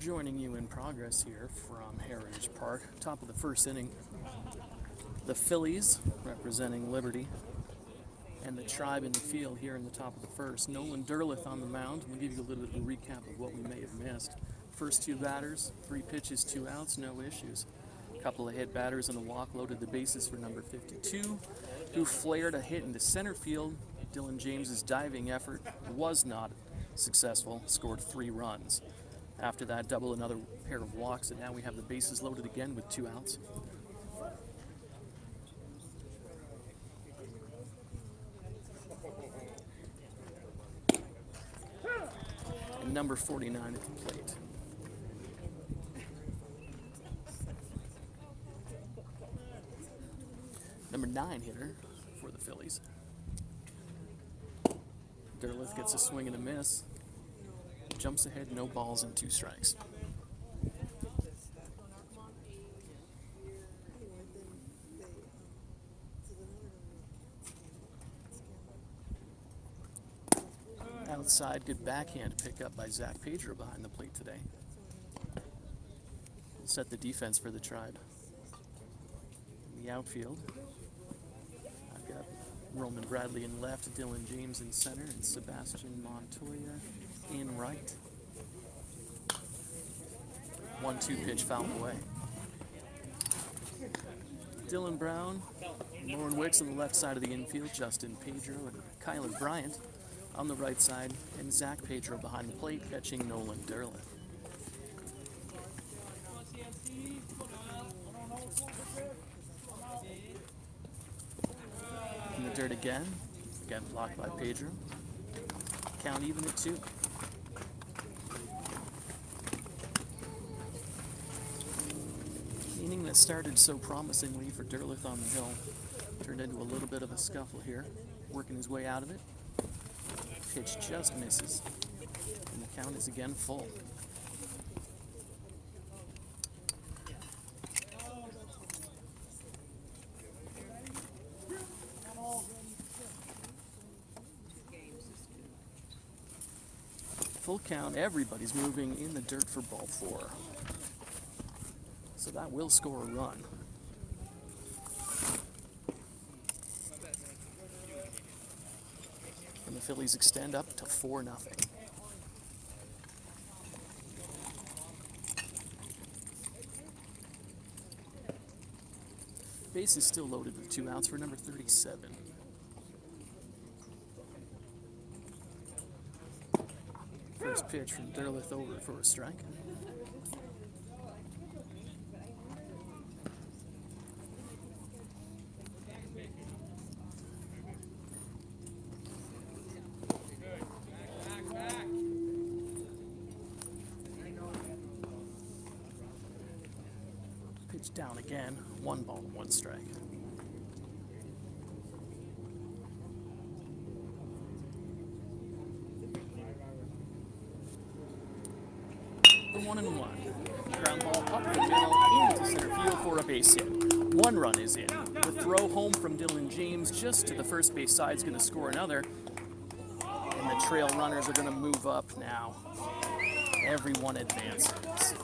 Joining you in progress here from Heritage Park, top of the first inning. The Phillies, representing Liberty, and the Tribe in the field here in the top of the first. Nolan Derleth on the mound. We'll give you a little bit of a recap of what we may have missed. First two batters, 3 pitches, 2 outs, no issues. A couple of hit batters and a walk loaded the bases for number 52, who flared a hit into center field. Dylan James's diving effort was not successful, scored 3 runs. After that, double another pair of walks, and now we have the bases loaded again with 2 outs. And number 49 at the plate. Number 9 hitter for the Phillies. Derleth gets a swing and a miss. Jumps ahead, no balls and 2 strikes. Outside, good backhand pickup by Zach Pedro behind the plate today. Set the defense for the Tribe. In the outfield, I've got Roman Bradley in left, Dylan James in center, and Sebastian Montoya in right. 1-2 pitch fouled away. Dylan Brown, Lauren Wicks on the left side of the infield, Justin Pedro and Kyler Bryant on the right side, and Zach Pedro behind the plate catching Nolan Derleth. In the dirt again blocked by Pedro. Count even at 2. Inning that started so promisingly for Derleth on the hill turned into a little bit of a scuffle here, working his way out of it. Pitch just misses, and the count is again full. Full count, everybody's moving in the dirt for ball 4. So that will score a run. And the Phillies extend up to 4-0. Base is still loaded with 2 outs for number 37. First pitch from Derleth over for a strike. Pitch down again, 1 ball, 1 strike. The 1-1. Ground ball up the middle into center field for a base hit. 1 run is in. The throw home from Dylan James just to the first base side is going to score another. And the trail runners are going to move up now. Everyone advances.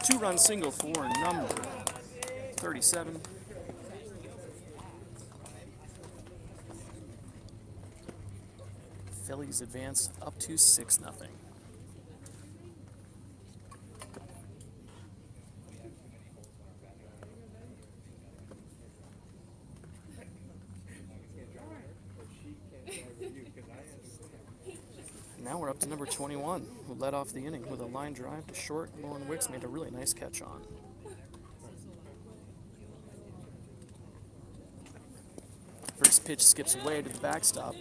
2-run single for number 37. Phillies advance up to 6-0. Now we're up to number 21, who led off the inning with a line drive to short. Lauren Wicks made a really nice catch on. First pitch skips away to the backstop.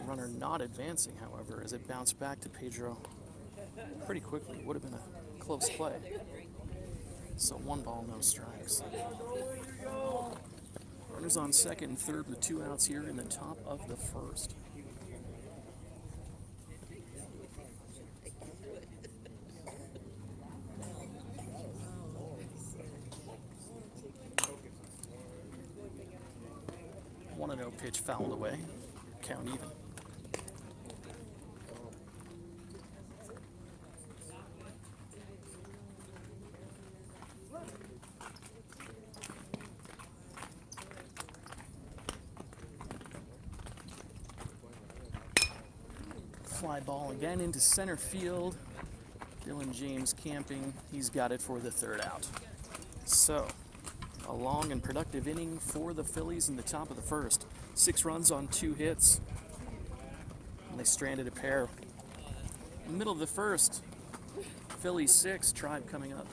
Runner not advancing, however, as it bounced back to Pedro pretty quickly. Would have been a close play. So 1 ball, no strikes. Runners on second and third with 2 outs here in the top of the first. No pitch fouled away. Count even. Fly ball again into center field. Dylan James camping. He's got it for the third out. So, a long and productive inning for the Phillies in the top of the first. 6 runs on 2 hits. And they stranded a pair. In the middle of the first, Phillies 6, Tribe coming up.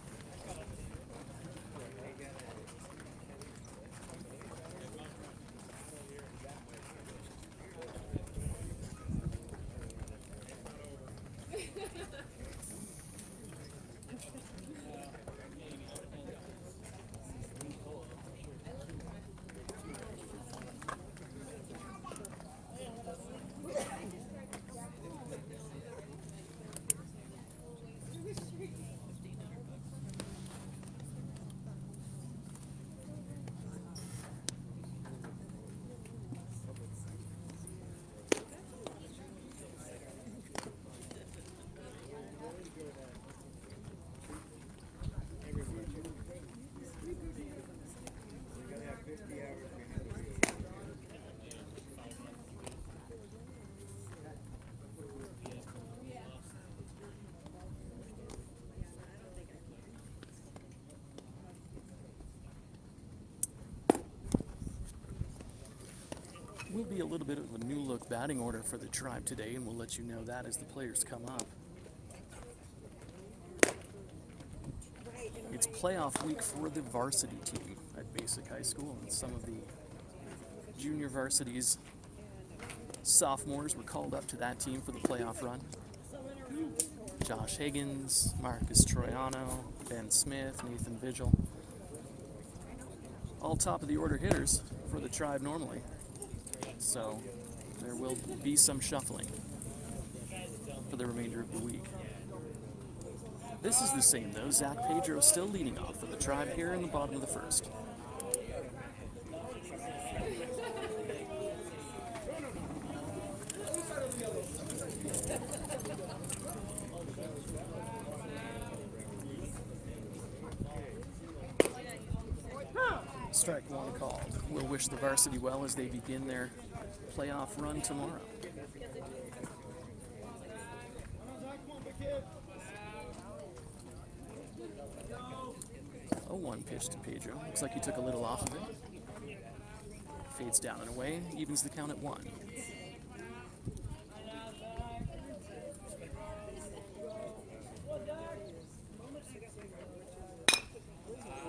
Will be a little bit of a new look batting order for the Tribe today, and we'll let you know that as the players come up. It's playoff week for the varsity team at Basic High School, and some of the junior varsities, sophomores, were called up to that team for the playoff run. Josh Higgins, Marcus Troiano, Ben Smith, Nathan Vigil. All top of the order hitters for the Tribe normally. So there will be some shuffling for the remainder of the week. This is the same though. Zach Pedro still leading off for the Tribe here in the bottom of the first. Strike one called. We'll wish the varsity well as they begin their playoff run tomorrow. 0-1 pitch to Pedro. Looks like he took a little off of it. Fades down and away. Evens the count at 1.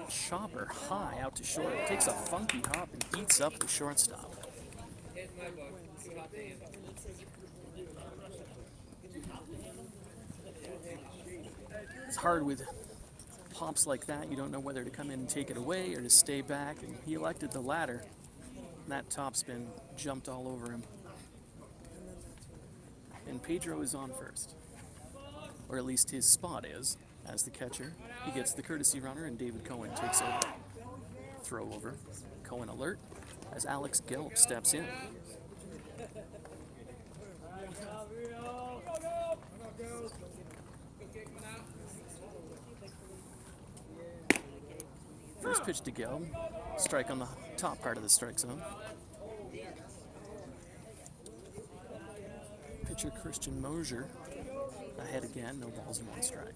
Chopper high out to short. Takes a funky hop and beats up the shortstop. It's hard with pops like that. You don't know whether to come in and take it away or to stay back, and he elected the latter. That topspin jumped all over him. And Pedro is on first. Or at least his spot is. As the catcher, he gets the courtesy runner, and David Cohen takes over. Throw over. Cohen alert as Alex Gelb steps in. First pitch to Gelb. Strike on the top part of the strike zone. Pitcher Christian Mosier ahead again. No balls and 1 strike.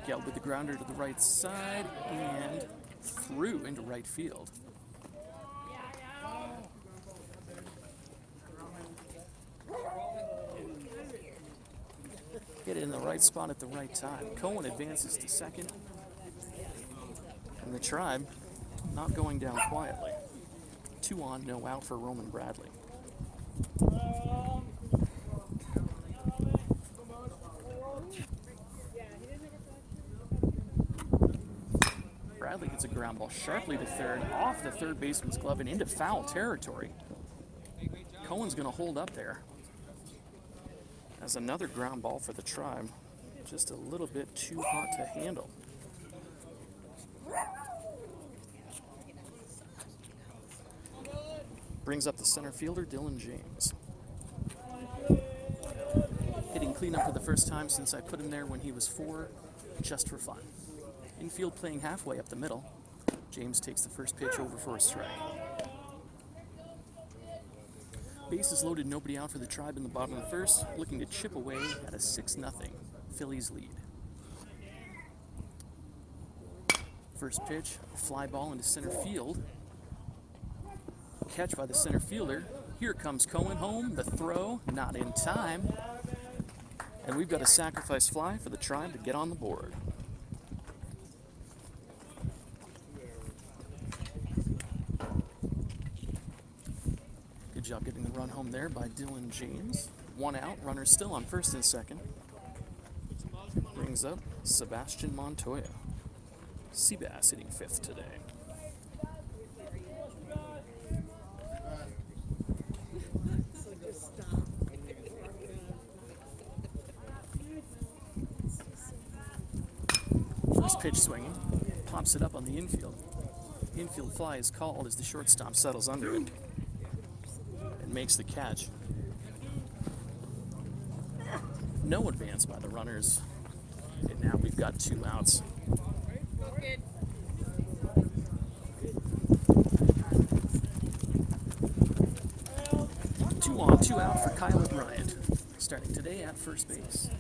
Gelb with the grounder to the right side and through into right field. Get it in the right spot at the right time. Cohen advances to second. And the Tribe not going down quietly. 2 on, no out for Roman Bradley. Bradley gets a ground ball sharply to third, off the third baseman's glove and into foul territory. Cohen's going to hold up there. As another ground ball for the Tribe. Just a little bit too hot to handle. Brings up the center fielder, Dylan James. Hitting cleanup for the first time since I put him there when he was 4, just for fun. Infield playing halfway up the middle. James takes the first pitch over for a strike. Bases loaded, nobody out for the Tribe in the bottom of the first, looking to chip away at a 6-0 Phillies lead. First pitch, fly ball into center field. Catch by the center fielder. Here comes Cohen home. The throw, not in time. And we've got a sacrifice fly for the Tribe to get on the board. Good job getting the run home there by Dylan James. 1 out, runner still on first and second. Brings up Sebastian Montoya. Seabass hitting 5th today. First pitch swinging, pops it up on the infield. Infield fly is called as the shortstop settles under it and makes the catch. No advance by the runners, and now we've got 2 outs. 2 on, 2 out for Kyler Bryant, starting today at first base.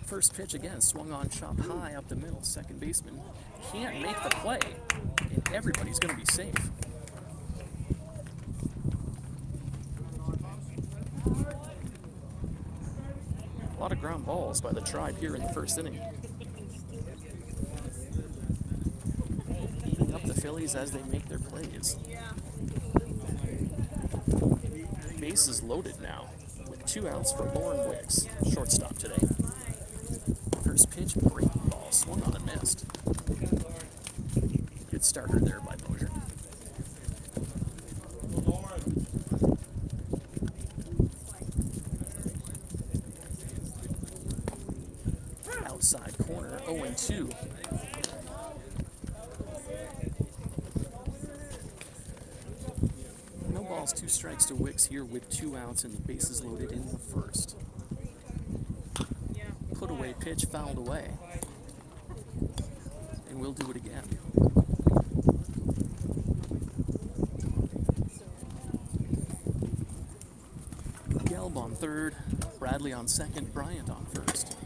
First pitch again, swung on, chopped high up the middle. Second baseman can't make the play, and everybody's going to be safe. A lot of ground balls by the Tribe here in the first inning. Eating up the Phillies as they make their plays. Bases loaded now, with 2 outs for Lauren Wicks, shortstop today. First pitch, breaking ball, swung on and missed. Good starter there by Mosier. Outside corner, 0-2. No balls, 2 strikes to Wicks here with 2 outs and the bases loaded in the first. Put away pitch, fouled away. And we'll do it again. Gelb on third, Bradley on second, Bryant on first.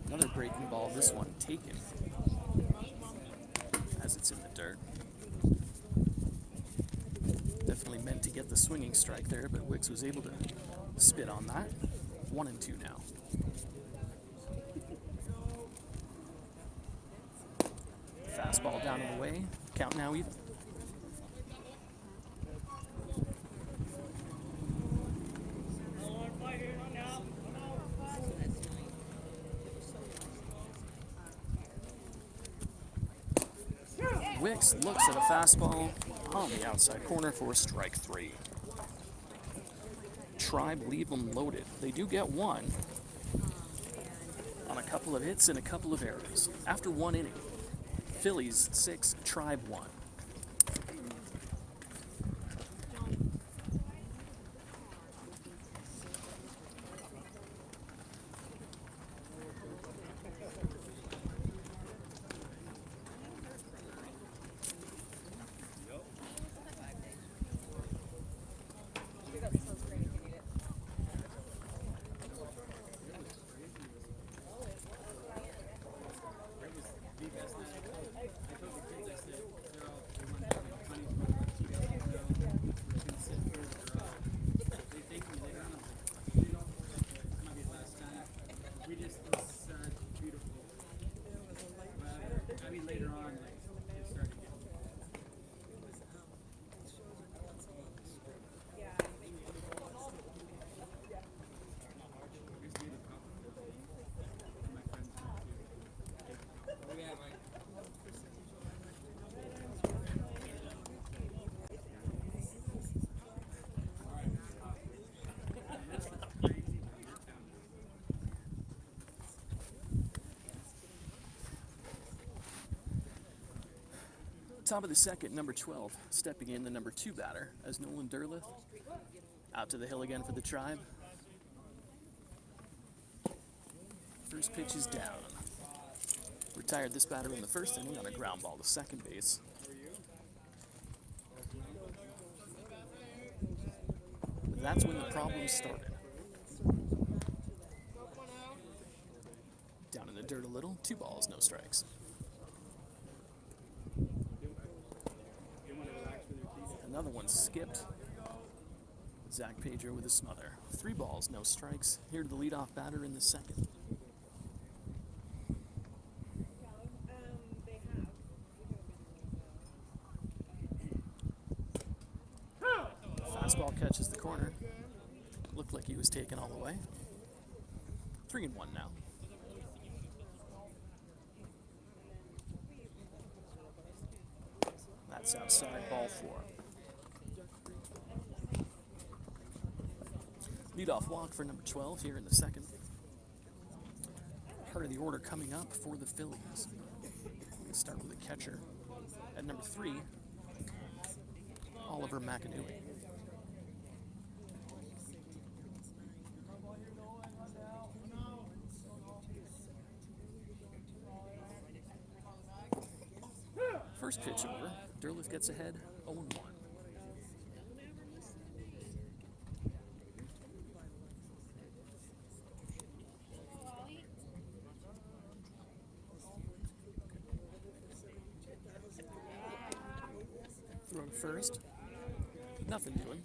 Another breaking ball, this one taken as it's in the dirt. Definitely meant to get the swinging strike there, but Wicks was able to spit on that. 1-2 now. Fastball down and away. Count now even. Wicks looks at a fastball on the outside corner for strike 3. Tribe leave them loaded. They do get 1 on a couple of hits and a couple of errors. After 1 inning, Phillies 6, Tribe 1. Top of the second, number 12, stepping in the number 2 batter as Nolan Derleth out to the hill again for the Tribe. First pitch is down. Retired this batter in the first inning on a ground ball to second base. But that's when the problems started. Down in the dirt a little, 2 balls, no strikes. Another one skipped. Zach Pedro with a smother. 3 balls, no strikes. Here to the leadoff batter in the second. Fastball catches the corner. Looked like he was taken all the way. 3-1 now. That's outside, ball 4. Leadoff walk for number 12 here in the second. Part of the order coming up for the Phillies. We start with a catcher. At number 3, Oliver McAnewey. First pitch over. Derleth gets ahead, 0-1. Throw to first. Nothing doing.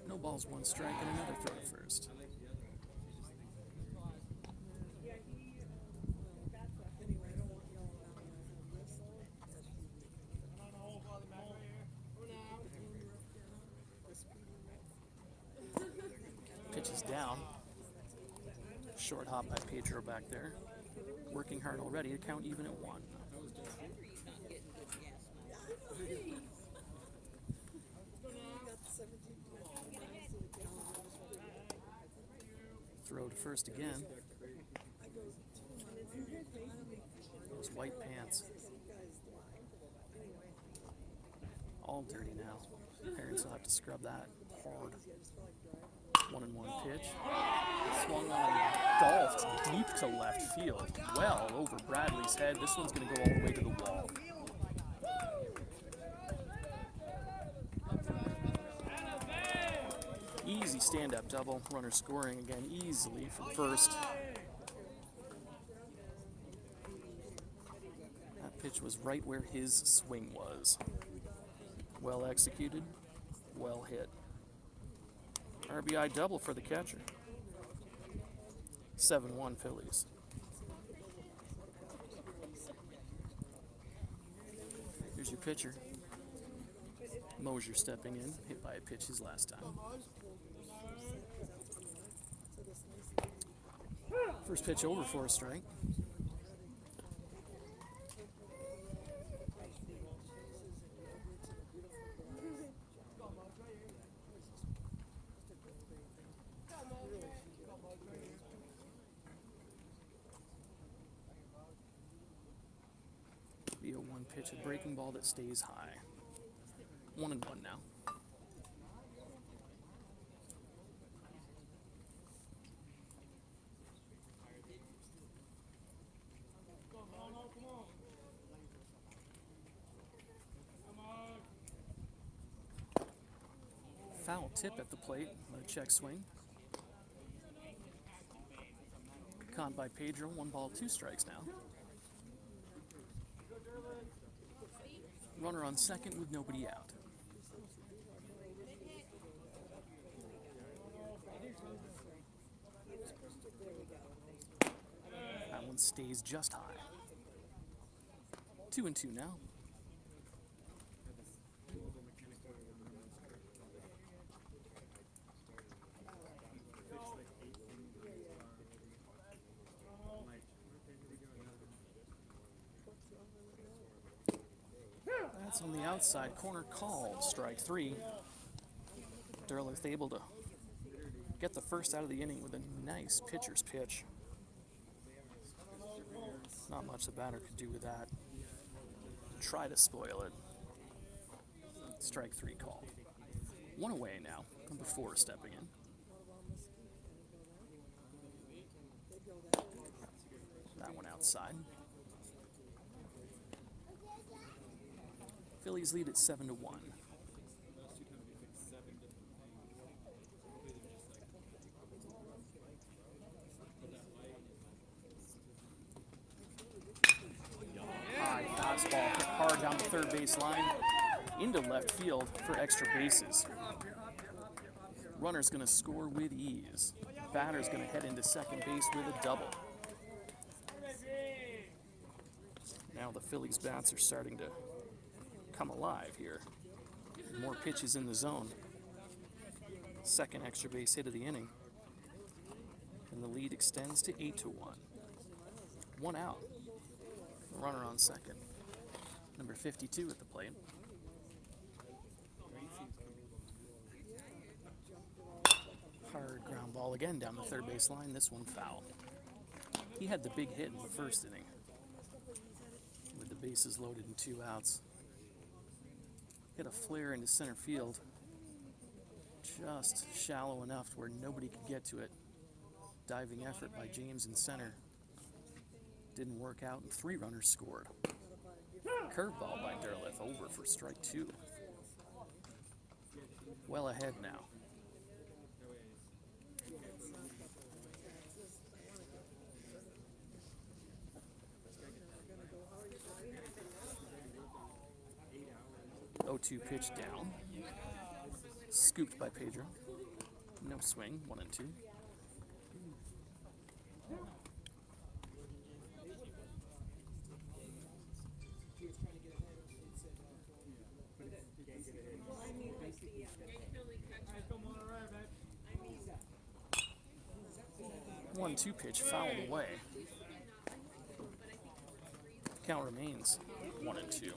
No balls, 1 strike, and another throw to first. Pitch is down. Short hop by Pedro back there. Working hard already to count even at 1. Throw to first again. Those white pants. All dirty now. Parents will have to scrub that hard. 1-1 pitch. Swung on and golfed deep to left field. Well over Bradley's head. This one's going to go all the way to the wall. Easy stand-up double. Runner scoring again easily from first. That pitch was right where his swing was. Well executed, well hit. RBI double for the catcher. 7-1 Phillies. Here's your pitcher. Mosier stepping in, hit by a pitch his last time. First pitch over for a strike. Be a 1 pitch, a breaking ball that stays high. 1-1 now. Foul tip at the plate, a check swing. Caught by Pedro, 1 ball, 2 strikes now. Runner on second with nobody out. That one stays just high. 2-2 now. That's on the outside corner, called strike 3. Derleth able to get the first out of the inning with a nice pitcher's pitch. Not much the batter could do with that. Try to spoil it. Strike 3 called. 1 away now. Number 4 stepping in. That one outside. Phillies lead at 7-1. High fastball hit hard down the third base line into left field for extra bases. Runner's going to score with ease. Batter's going to head into second base with a double. Now the Phillies bats are starting to come alive here. More pitches in the zone. Second extra base hit of the inning. And the lead extends to 8-1. 1 out. Runner on second. Number 52 at the plate. Hard ground ball again down the third base line. This one foul. He had the big hit in the first inning with the bases loaded and 2 outs. Hit a flare into center field, just shallow enough where nobody could get to it. Diving effort by James in center. Didn't work out, and 3 runners scored. Curveball by Derleth over for strike 2. Well ahead now. Oh-2 pitch down. Scooped by Pedro. No swing, 1-2. One-two pitch fouled away. Count remains 1-2.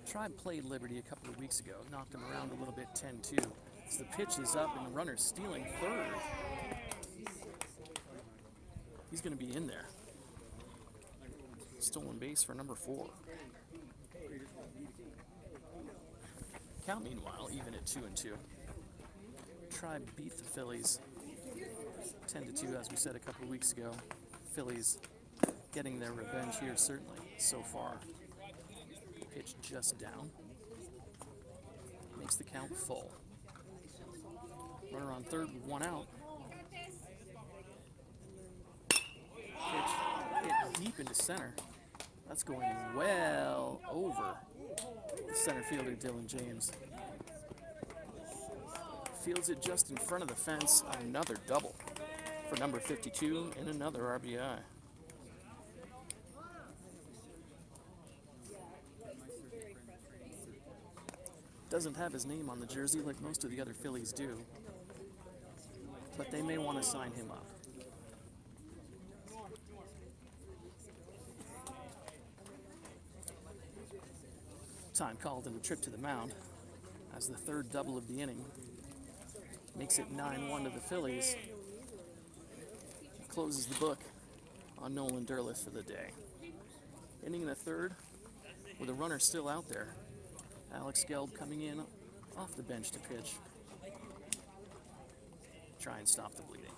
Tribe played Liberty a couple of weeks ago, knocked him around a little bit 10-2. So the pitch is up and the runner's stealing third. He's going to be in there. Stolen base for number 4. Count, meanwhile, even at 2-2. Tribe beat the Phillies 10-2, as we said a couple of weeks ago. Phillies getting their revenge here, certainly, so far. Pitch just down. Makes the count full. Runner on third with 1 out. Pitch hit deep into center. That's going well over the center fielder, Dylan James. Fields it just in front of the fence. Another double for number 52 and another RBI. Doesn't have his name on the jersey like most of the other Phillies do, but they may want to sign him up. Time called and a trip to the mound as the third double of the inning makes it 9-1 to the Phillies. Closes the book on Nolan Derleth for the day. Inning in the third with a runner still out there. Alex Gelb coming in off the bench to pitch. Try and stop the bleeding.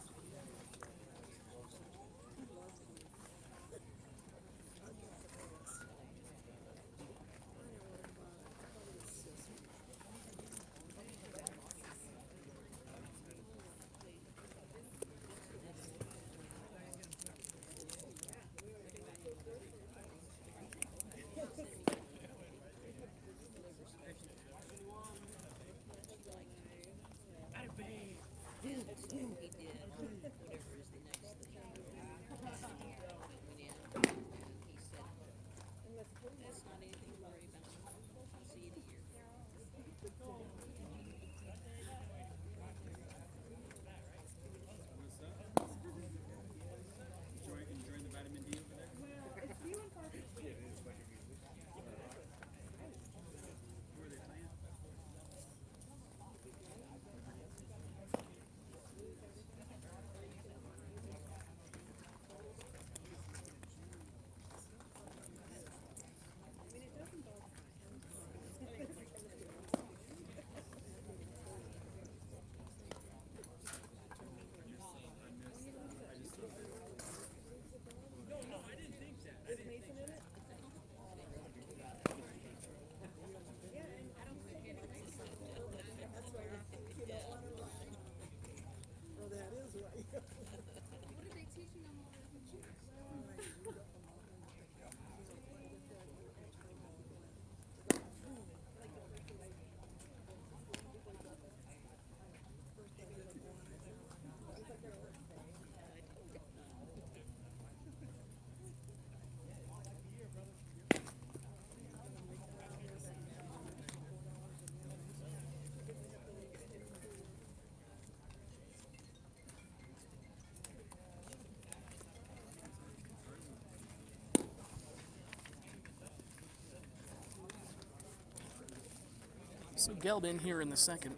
So Gelb in here in the second.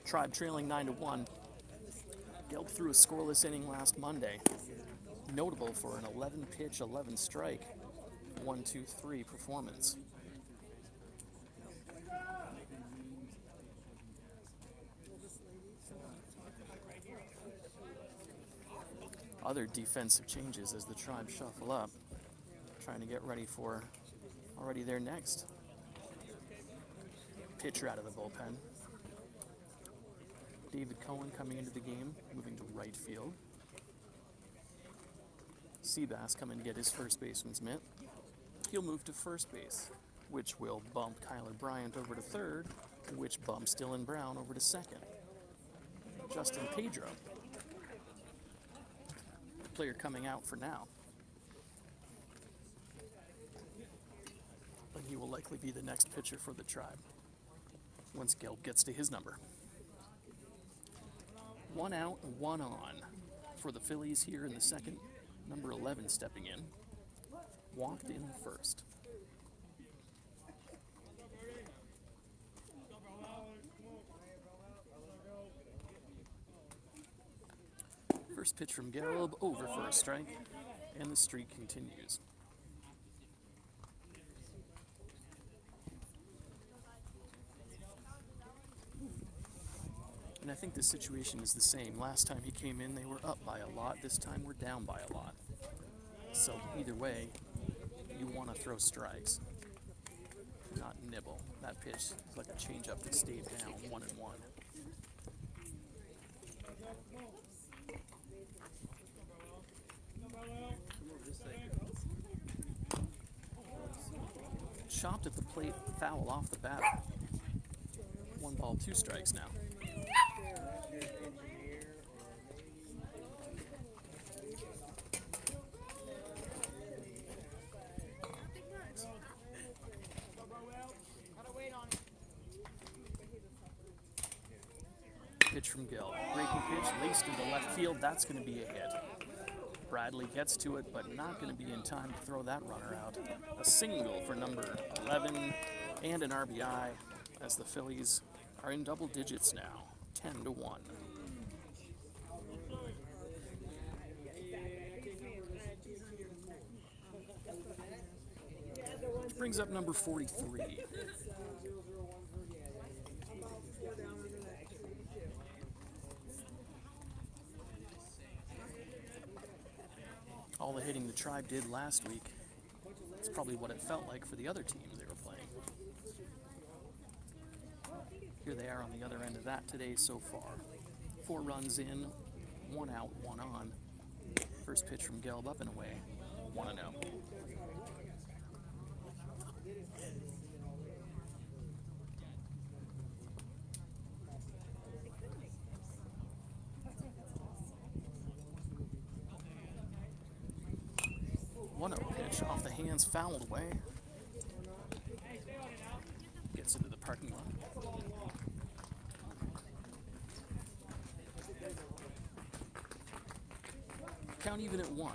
Tribe trailing 9-1. Gelb threw a scoreless inning last Monday. Notable for an 11-pitch, 11-strike, 1-2-3 performance. Other defensive changes as the Tribe shuffle up, trying to get ready for already their next pitcher out of the bullpen. David Cohen coming into the game, moving to right field. Seabass coming to get his first baseman's mitt. He'll move to first base, which will bump Kyler Bryant over to third, which bumps Dylan Brown over to second. Justin Pedro, the player coming out for now. But he will likely be the next pitcher for the Tribe once Gelb gets to his number. 1 out, 1 on for the Phillies here in the second. Number 11 stepping in. Walked in the first. First pitch from Gelb, over for a strike, and the streak continues. And I think the situation is the same. Last time he came in, they were up by a lot. This time, we're down by a lot. So either way, you want to throw strikes, not nibble. That pitch is like a changeup that stayed down, 1-1. Chopped at the plate, foul off the bat. 1 ball, 2 strikes now. Pitch from Gelb. Breaking pitch, laced into left field. That's going to be a hit. Bradley gets to it, but not going to be in time to throw that runner out. A single for number 11 and an RBI as the Phillies are in double digits now, 10-1. Which brings up number 43. All the hitting the Tribe did last week, it's probably what it felt like for the other teams they were playing. Here they are on the other end of that today so far. 4 runs in, 1 out, 1 on. First pitch from Gelb up and away, 1-0. Pitch off the hands, fouled away. Gets into the parking lot. Count even at 1.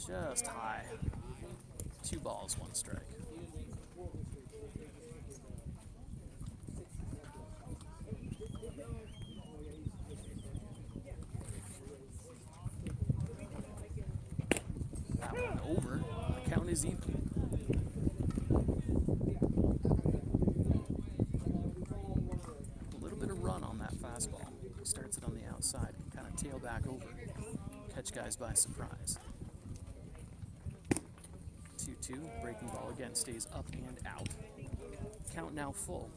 Just high. 2 balls, 1 strike. Over. The count is even. A little bit of run on that fastball. He starts it on the outside, can kind of tail back over, catch guys by surprise. 2-2, breaking ball again, stays up and out. Count now full.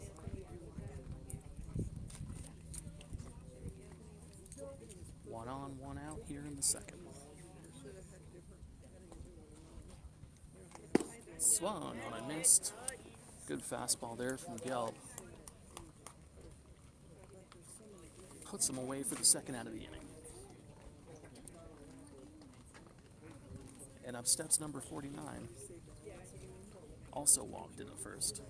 One on, one out here in the second. Swung on and missed. Good fastball there from Gelb. Puts him away for the second out of the inning. And up steps number 49. Also walked in the first.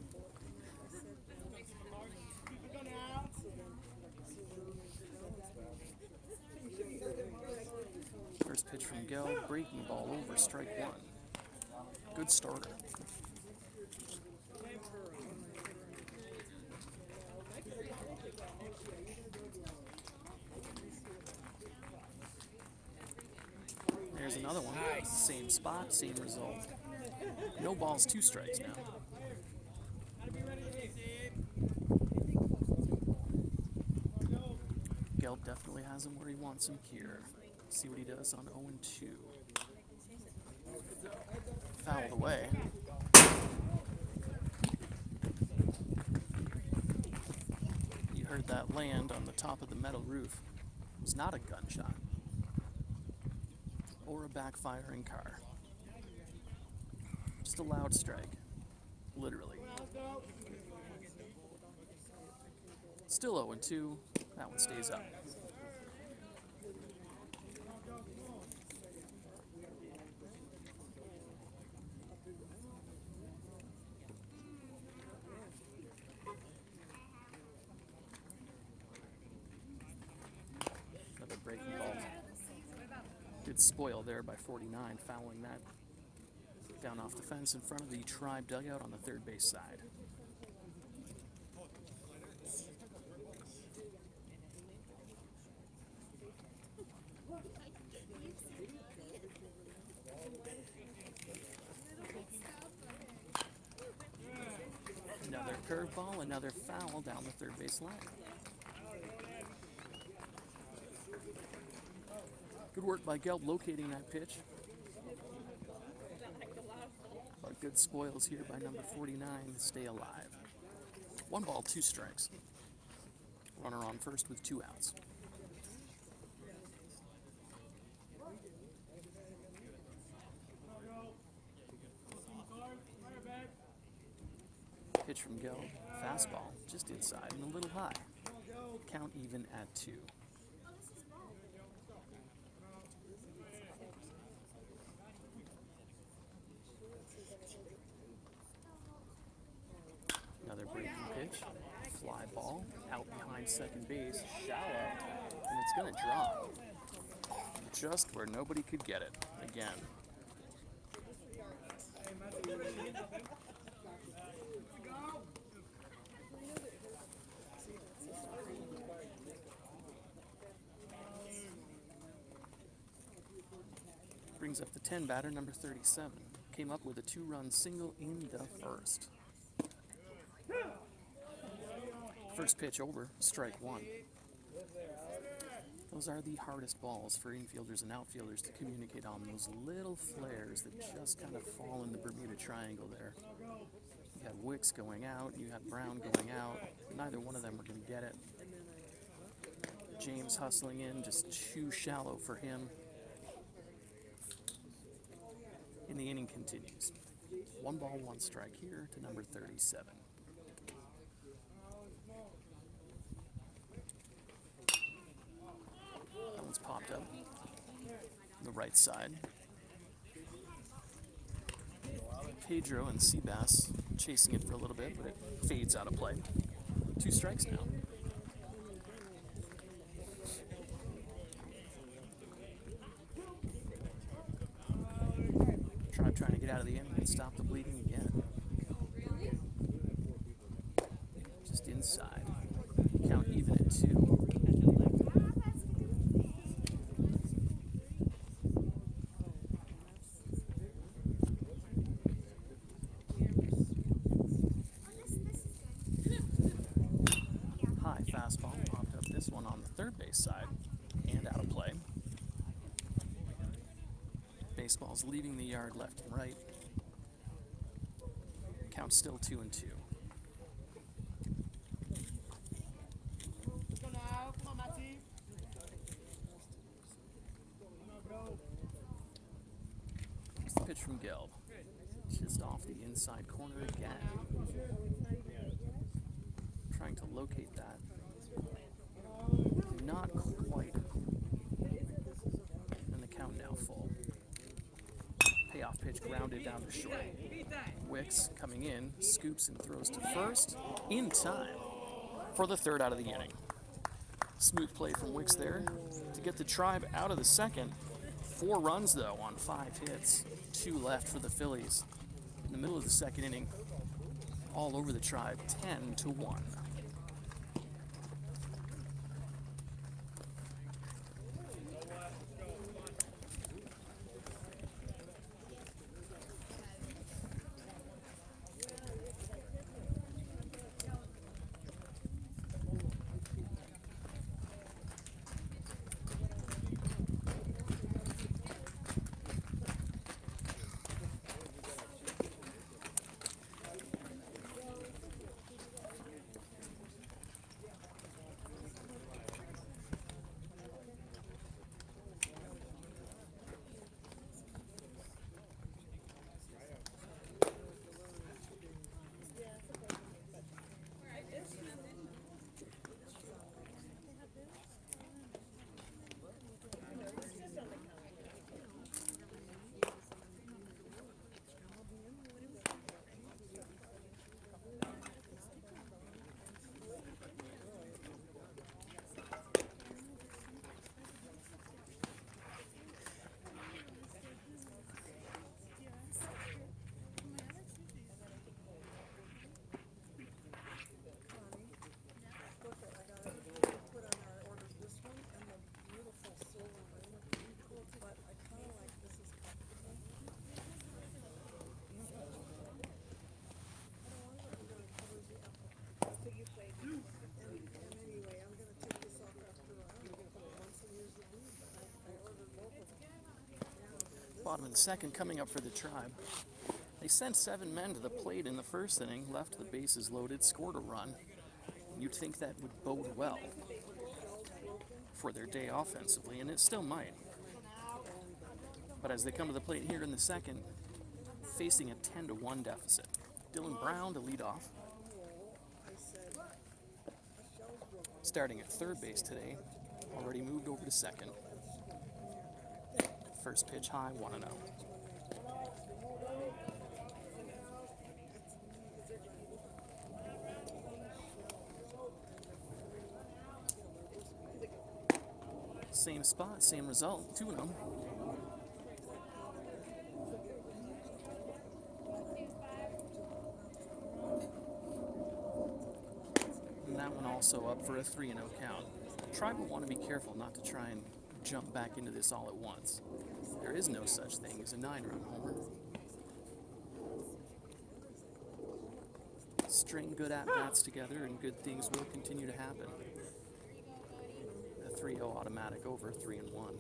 First pitch from Gelb, breaking ball over, strike one. Good starter. There's another one. Same spot, same result. No balls, 2 strikes now. Gelb definitely has him where he wants him here. See what he does on 0-2. Fouled away. You heard that land on the top of the metal roof. It was not a gunshot or a backfiring car. Just a loud strike, literally. Still 0-2. That one stays up. Another breaking ball. Good spoil there by 49, fouling that down off the fence in front of the Tribe dugout on the third base side. Another curveball, another foul down the third base line. Good work by Gelb locating that pitch. But good spoils here by number 49 to stay alive. 1 ball, 2 strikes. Runner on first with 2 outs. Pitch from Gelb. Fastball, just inside and a little high. Count even at 2. Another breaking pitch, fly ball, out behind second base, shallow, and it's going to drop just where nobody could get it again. Brings up the 10 batter, number 37. Came up with a 2-run single in the first. First pitch over, strike 1. Those are the hardest balls for infielders and outfielders to communicate on, those little flares that just kind of fall in the Bermuda Triangle there. You had Wicks going out, you had Brown going out. Neither one of them were going to get it. James hustling in, just too shallow for him. And the inning continues. 1 ball, 1 strike here to number 37. That one's popped up on the right side. Pedro and Seabass chasing it for a little bit, but it fades out of play. 2 strikes now. Tribe trying to get out of the inning and stop the bleeding again. Just inside. Count even at 2. High fastball popped up This one on the third base side and out of play. Baseball's leaving the yard left and right. Count still 2-2. Pitch from Gelb. Just off the inside corner again. Trying to locate that. Not quite. And the count now full. Payoff pitch grounded down to short. Wicks coming in, scoops and throws to first in time for the third out of the inning. Smooth play from Wicks there to get the Tribe out of the second. 4 runs though on 5 hits. 2 left for the Phillies. In the middle of the second inning, all over the Tribe, 10-1. Bottom of the second, coming up for the Tribe. They sent 7 men to the plate in the first inning, left the bases loaded, scored a run. You'd think that would bode well for their day offensively, and it still might. But as they come to the plate here in the second, facing a 10-1 deficit. Dylan Brown to lead off. Starting at third base today, already moved over to second. First pitch high, 1-0. Same spot, same result, 2-0. And that one also up for a 3-0 count. Tribe will want to be careful not to try and jump back into this all at once. There is no such thing as a 9-run homer. String good at-bats together and good things will continue to happen. A 3-0 automatic over 3-1.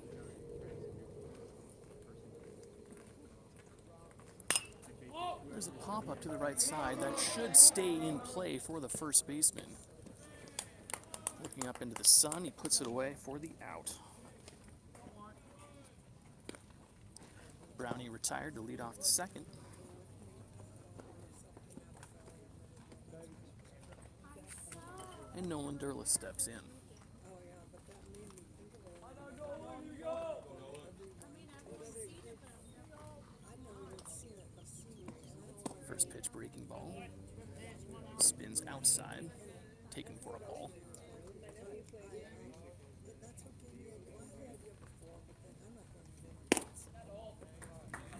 There's a pop-up to the right side that should stay in play for the first baseman. Looking up into the sun, he puts it away for the out. Brownie retired to lead off the second. And Nolan Durla steps in. First pitch breaking ball. Spins outside, taken for a ball.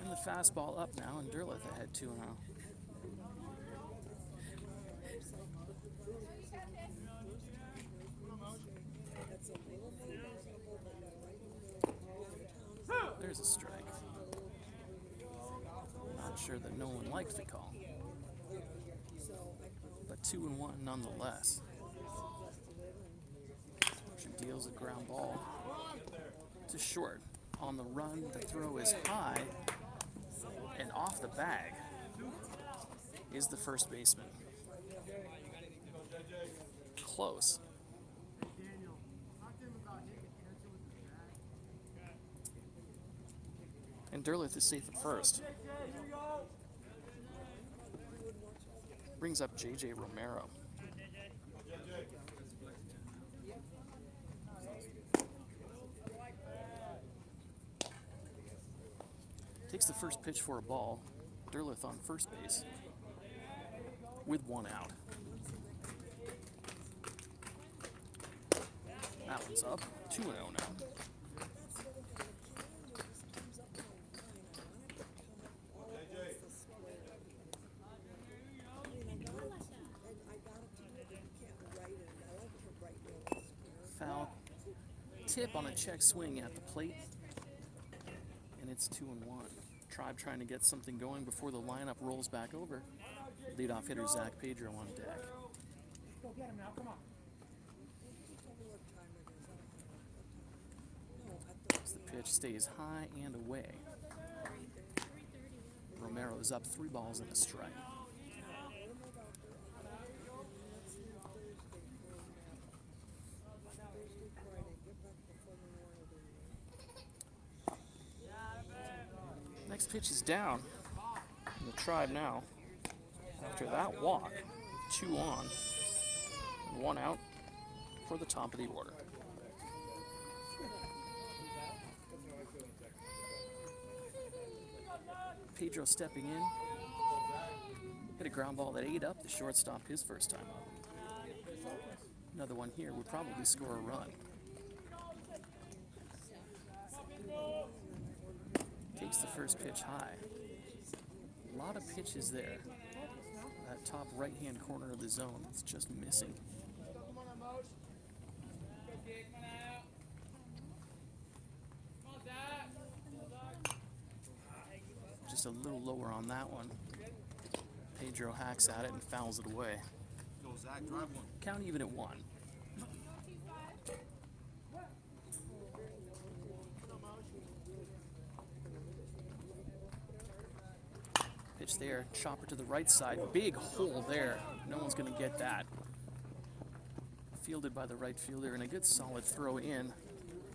And the fastball up now, and Durleth ahead 2-0. There's a strike. Not sure that Nolan liked the call, but 2-1 nonetheless. Feels a ground ball to short. On the run, the throw is high, and off the bag is the first baseman. Close. And Derleth is safe at first. Brings up J.J. Romero. Takes the first pitch for a ball. Derleth on first base with one out. That one's up. 2-0 now. Foul tip on a check swing at the plate, and it's 2-1. Tribe trying to get something going before the lineup rolls back over. Leadoff hitter Zach Pedro on deck. As the pitch stays high and away. Romero's up 3 balls and a strike. Next pitch is down. And the Tribe now, after that walk, 2 on, 1 out for the top of the order. Pedro stepping in, hit a ground ball that ate up the shortstop his first time up. Another one here would probably score a run. Takes the first pitch high. A lot of pitches there. That top right-hand corner of the zone is just missing. Just a little lower on that one. Pedro hacks at it and fouls it away. Count even at 1. Pitch there, chopper to the right side, big hole there. No one's going to get that. Fielded by the right fielder, and a good solid throw in.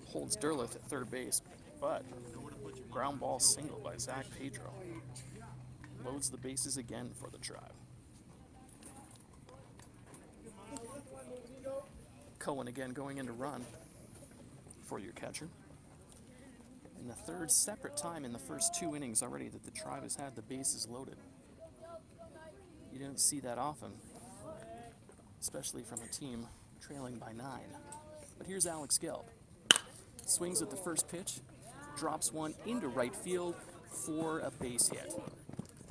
Holds Derleth at third base, but ground ball single by Zach Pedro. Loads the bases again for the Tribe. Cohen again going in to run for your catcher. In the third separate time in the first 2 innings already that the Tribe has had the bases loaded. You don't see that often, especially from a team trailing by 9. But here's Alex Gelb. Swings at the first pitch, drops one into right field for a base hit.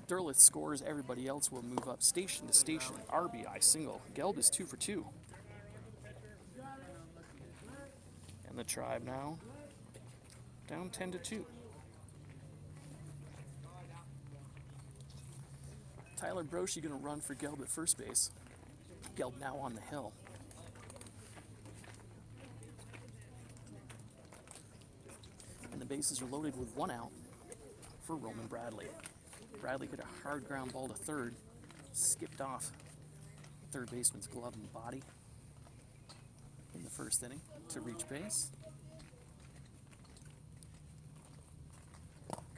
Derleth scores, everybody else will move up station to station. RBI single. Gelb is 2 for 2. And the Tribe now down 10-2. Tyler Brochie going to run for Gelb at first base. Gelb now on the hill. And the bases are loaded with 1 out for Roman Bradley. Bradley hit a hard ground ball to third, skipped off third baseman's glove and body in the first inning to reach base.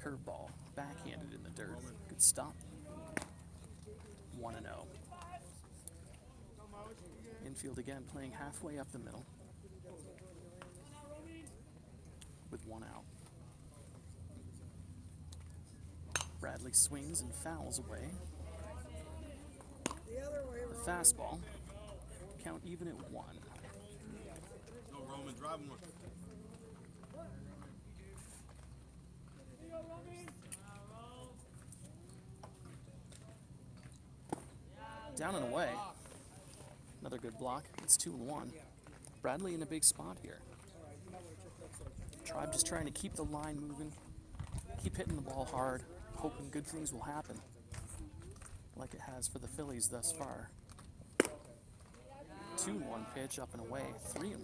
Curveball, backhanded in the dirt. Good stop. 1-0. Infield again playing halfway up the middle with 1 out. Bradley swings and fouls away. The fastball, count even at 1. No, Roman, drive one. Down and away. Another good block. It's 2-1. Bradley in a big spot here. Tribe just trying to keep the line moving, keep hitting the ball hard, hoping good things will happen, like it has for the Phillies thus far. 2-1 pitch up and away. 3-1.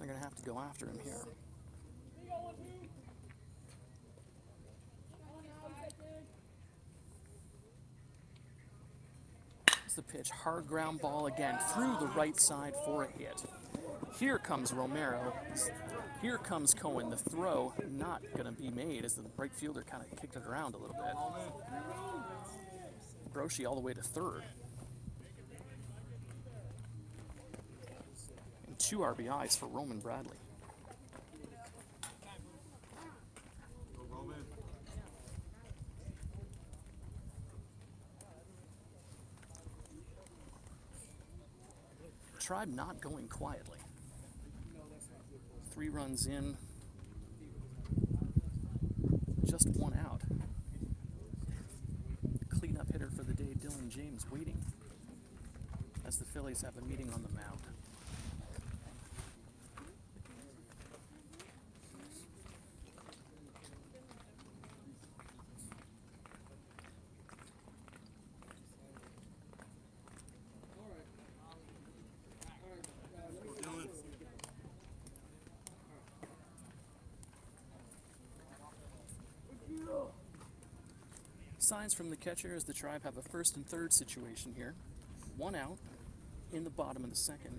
They're going to have to go after him here. Here's the pitch. Hard ground ball again through the right side for a hit. Here comes Romero. Here comes Cohen. The throw not going to be made as the right fielder kind of kicked it around a little bit. Broshi all the way to third. And 2 RBIs for Roman Bradley. Tribe not going quietly. 3 runs in, just 1 out. Cleanup hitter for the day, Dylan James, waiting as the Phillies have a meeting on the mound. Signs from the catcher as the Tribe have a 1st and 3rd situation here. 1 out in the bottom of the 2nd.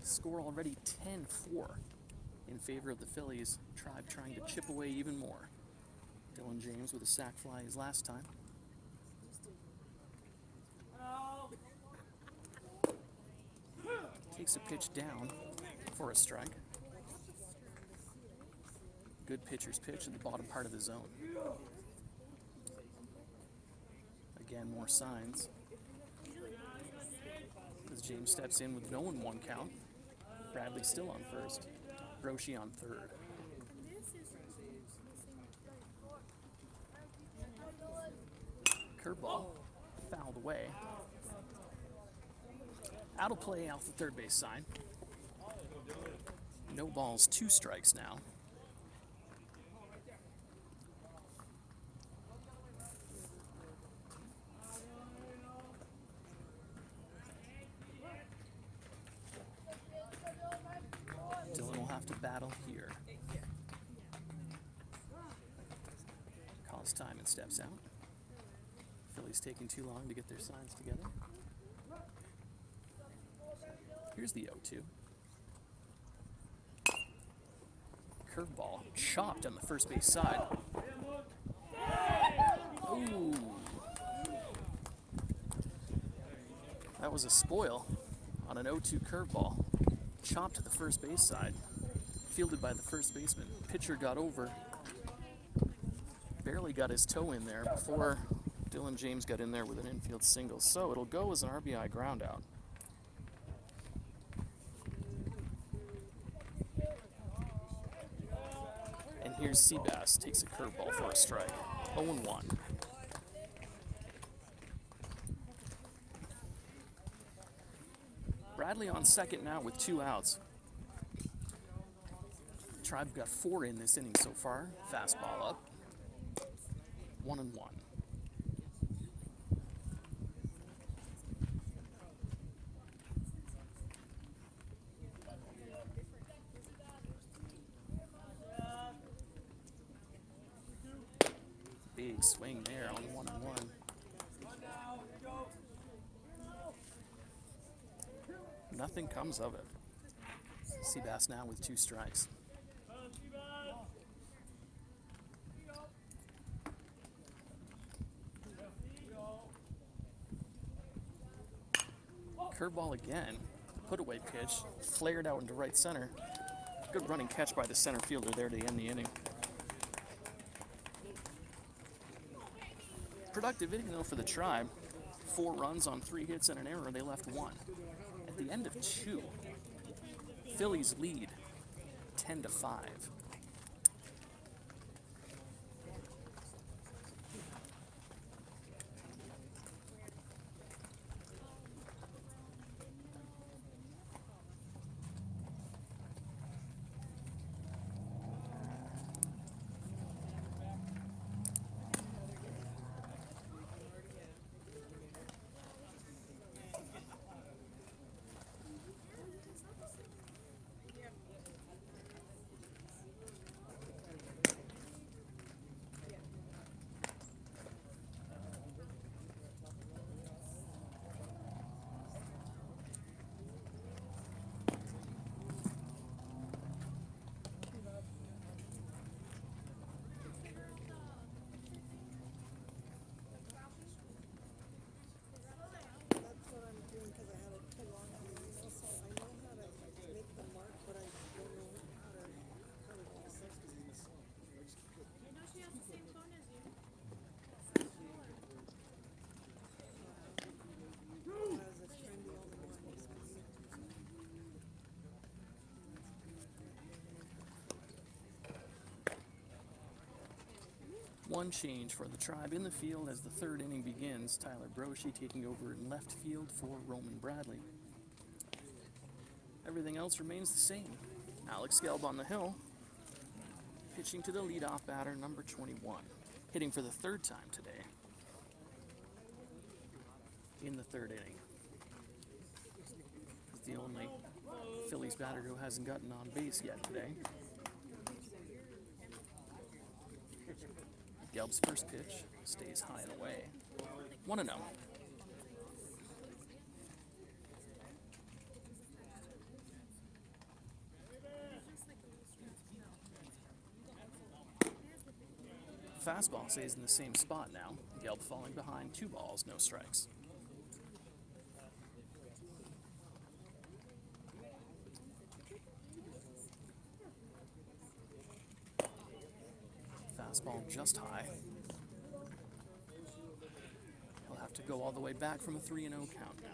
Score already 10-4 in favor of the Phillies. Tribe trying to chip away even more. Dylan James with a sac fly his last time. Takes a pitch down for a strike. Good pitcher's pitch in the bottom part of the zone. Again, more signs. As James steps in with no 1 count. Bradley still on first. Broshi on third. Curveball fouled away. Out of play off the third base side. No balls, 2 strikes now. Battle here. Calls time and steps out. Phillies taking too long to get their signs together. Here's the 0-2. Curveball chopped on the first base side. Ooh. That was a spoil on an 0-2 curveball. Chopped to the first base side. Fielded by the first baseman. Pitcher got over. Barely got his toe in there before Dylan James got in there with an infield single. So it'll go as an RBI ground out. And here's Seabass. Takes a curveball for a strike. 0-1. Bradley on second now with 2 outs. Tribe got 4 in this inning so far. Fastball up. 1-1. Big swing there on 1-1. Nothing comes of it. Seabass now with 2 strikes. Curveball again. Put away pitch. Flared out into right center. Good running catch by the center fielder there to end the inning. Productive inning though for the Tribe. 4 runs on 3 hits and an error. They left 1. At the end of 2, Phillies lead 10-5. One change for the Tribe in the field as the third inning begins. Tyler Broshi taking over in left field for Roman Bradley. Everything else remains the same. Alex Gelb on the hill, pitching to the leadoff batter, number 21. Hitting for the third time today in the third inning. He's the only Phillies batter who hasn't gotten on base yet today. Gelb's first pitch stays high and away. 1-0. Fastball stays in the same spot now. Gelb falling behind, 2 balls, no strikes. Fastball just high. He'll have to go all the way back from a 3-0 count now.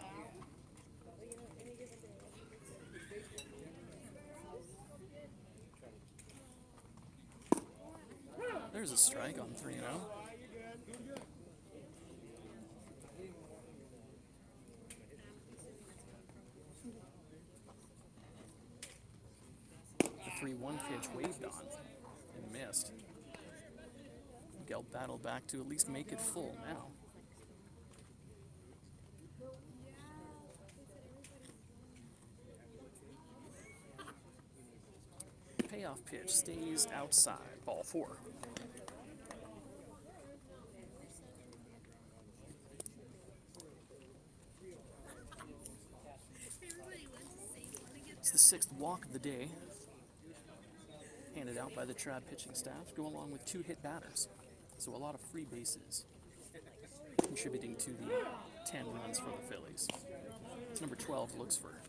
There's a strike on 3-0. The 3-1 pitch waved on and missed. Gelb battled back to at least make it full now. Payoff pitch stays outside, ball 4. It's the 6th walk of the day, handed out by the Tribe pitching staff, go along with 2 hit batters. So a lot of free bases, contributing to the 10 runs for the Phillies. It's number 12 looks for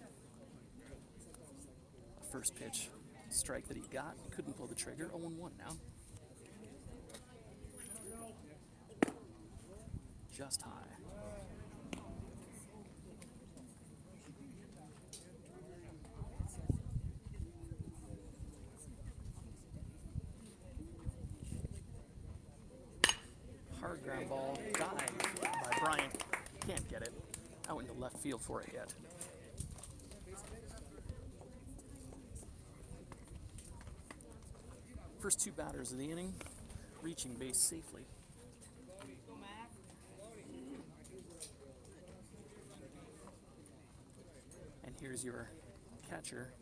a first pitch strike that he got. Couldn't pull the trigger. 0-1 now. Just high. Hard ground ball, dived by Bryant. Can't get it. Out into left field for a hit. First 2 batters of the inning, reaching base safely. And here's your catcher,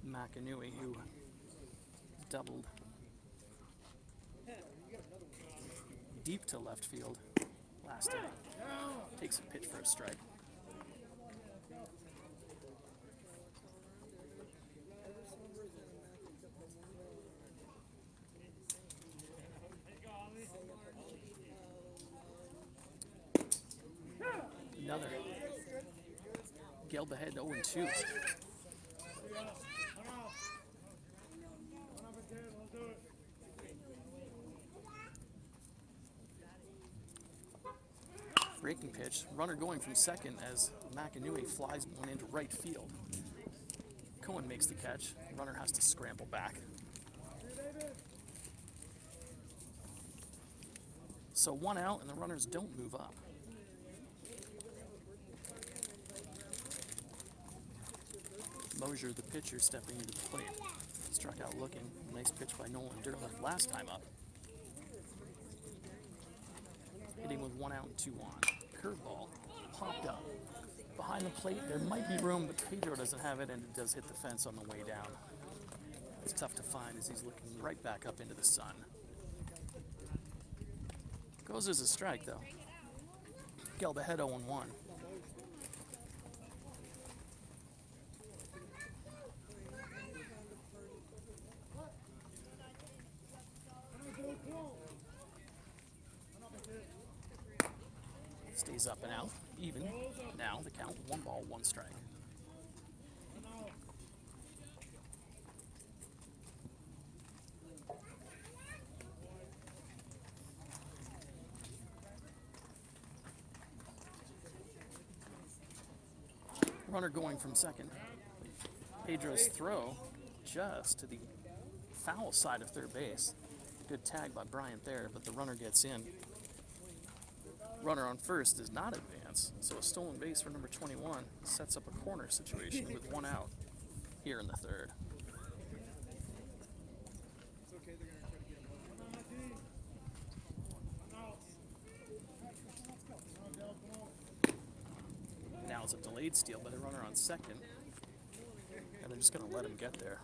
McAnewey, who doubled deep to left field last inning. Takes a pitch for a strike. Another. Gelb ahead 0-2. Breaking pitch, runner going from second as McAnewey flies one into right field. Cohen makes the catch, runner has to scramble back. So 1 out and the runners don't move up. Mosier, the pitcher, stepping into the plate. Struck out looking. Nice pitch by Nolan Derleth last time up. Hitting with 1 out and 2 on. Curveball popped up. Behind the plate, there might be room, but Pedro doesn't have it, and it does hit the fence on the way down. It's tough to find as he's looking right back up into the sun. Goes as a strike, though. Gelb ahead 0-1. Stays up and out, even. Now the count, 1 ball, 1 strike. Runner going from second. Pedro's throw just to the foul side of third base. Good tag by Bryant there, but the runner gets in. Runner on first does not advance, so a stolen base for number 21 sets up a corner situation with one out here in the third. Now it's a delayed steal by the runner on second, and they're just going to let him get there.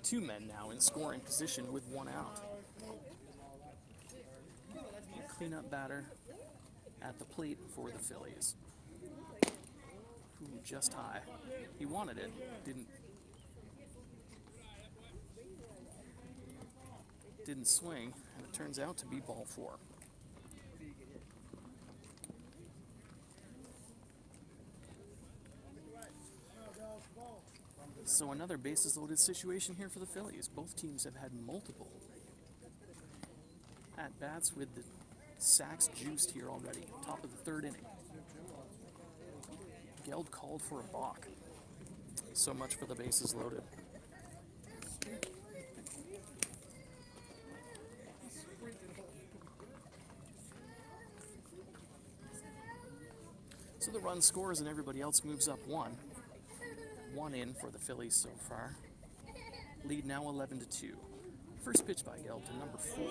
Two men now in scoring position with one out. Cleanup batter at the plate for the Phillies. Ooh, just high. He wanted it, didn't swing, and it turns out to be ball 4. So another bases loaded situation here for the Phillies. Both teams have had multiple at-bats with the sacks juiced here already. Top of the third inning. Gelb called for a balk. So much for the bases loaded. So the run scores and everybody else moves up 1. 1 in for the Phillies so far. Lead now 11-2. First pitch by Gelb to number 4.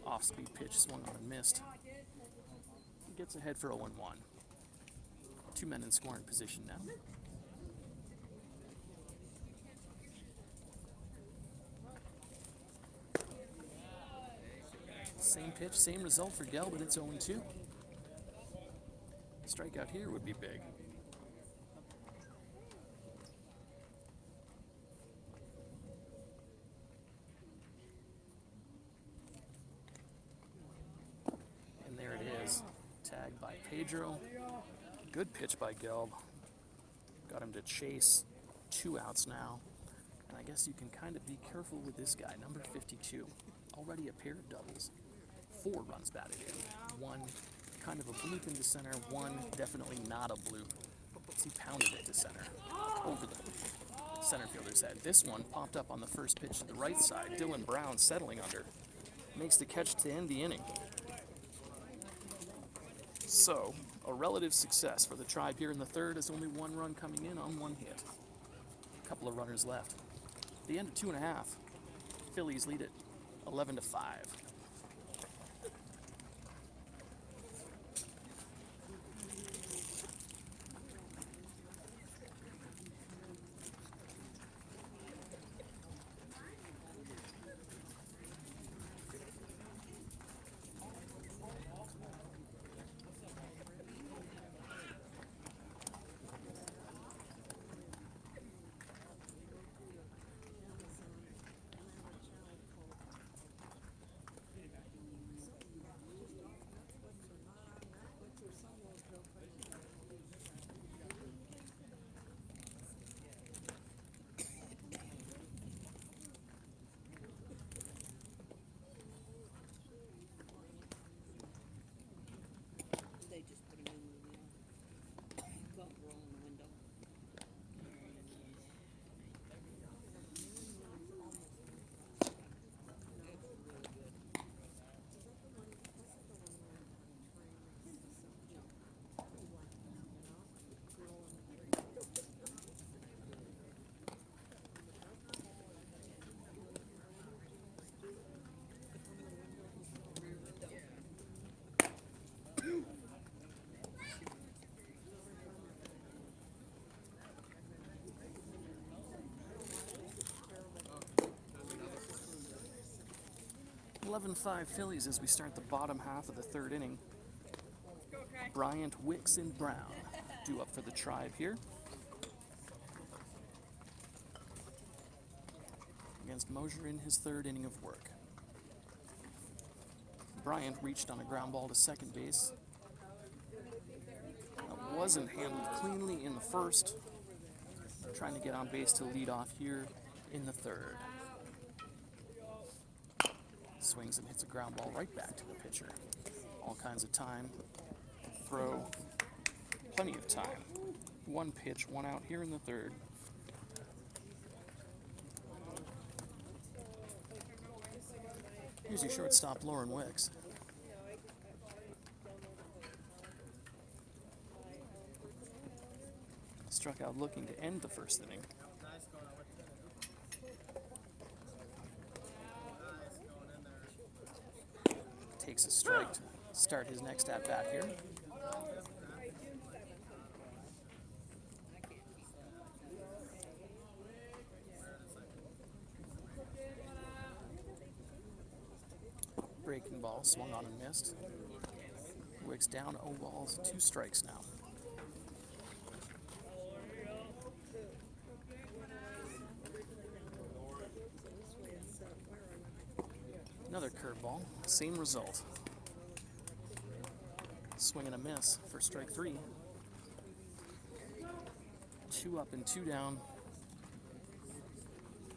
Off-speed pitch, swung on and missed. He gets ahead for 0-1. 2 men in scoring position now. Same pitch, same result for Gelb, but it's 0-2. Strikeout here would be big. And there it is. Tagged by Pedro. Good pitch by Gelb. Got him to chase. 2 outs now. And I guess you can kind of be careful with this guy, number 52. Already a pair of doubles. 4 runs batted in. 1 kind of a bloop into center. 1 definitely not a bloop. He pounded it to center. Over the center fielder's head. This one popped up on the first pitch to the right side. Dylan Brown settling under. Makes the catch to end the inning. So, a relative success for the Tribe here in the third as only 1 run coming in on 1 hit. A couple of runners left. At the end of 2.5, Phillies lead it 11-5. (11-5) Phillies as we start the bottom half of the third inning. Bryant, Wicks, and Brown due up for the Tribe here. Against Mosier in his third inning of work. Bryant reached on a ground ball to second base. That wasn't handled cleanly in the first. Trying to get on base to lead off here in the third. Swings and hits a ground ball right back to the pitcher. All kinds of time. Throw. Plenty of time. 1 pitch, 1 out here in the third. Here's your shortstop, Lauren Wicks. Struck out looking to end the first inning. Takes a strike to start his next at-bat here. Breaking ball, swung on and missed. Wicks down 0 balls, 2 strikes now. Another curveball, same result. Swing and a miss for strike 3. 2 up and 2 down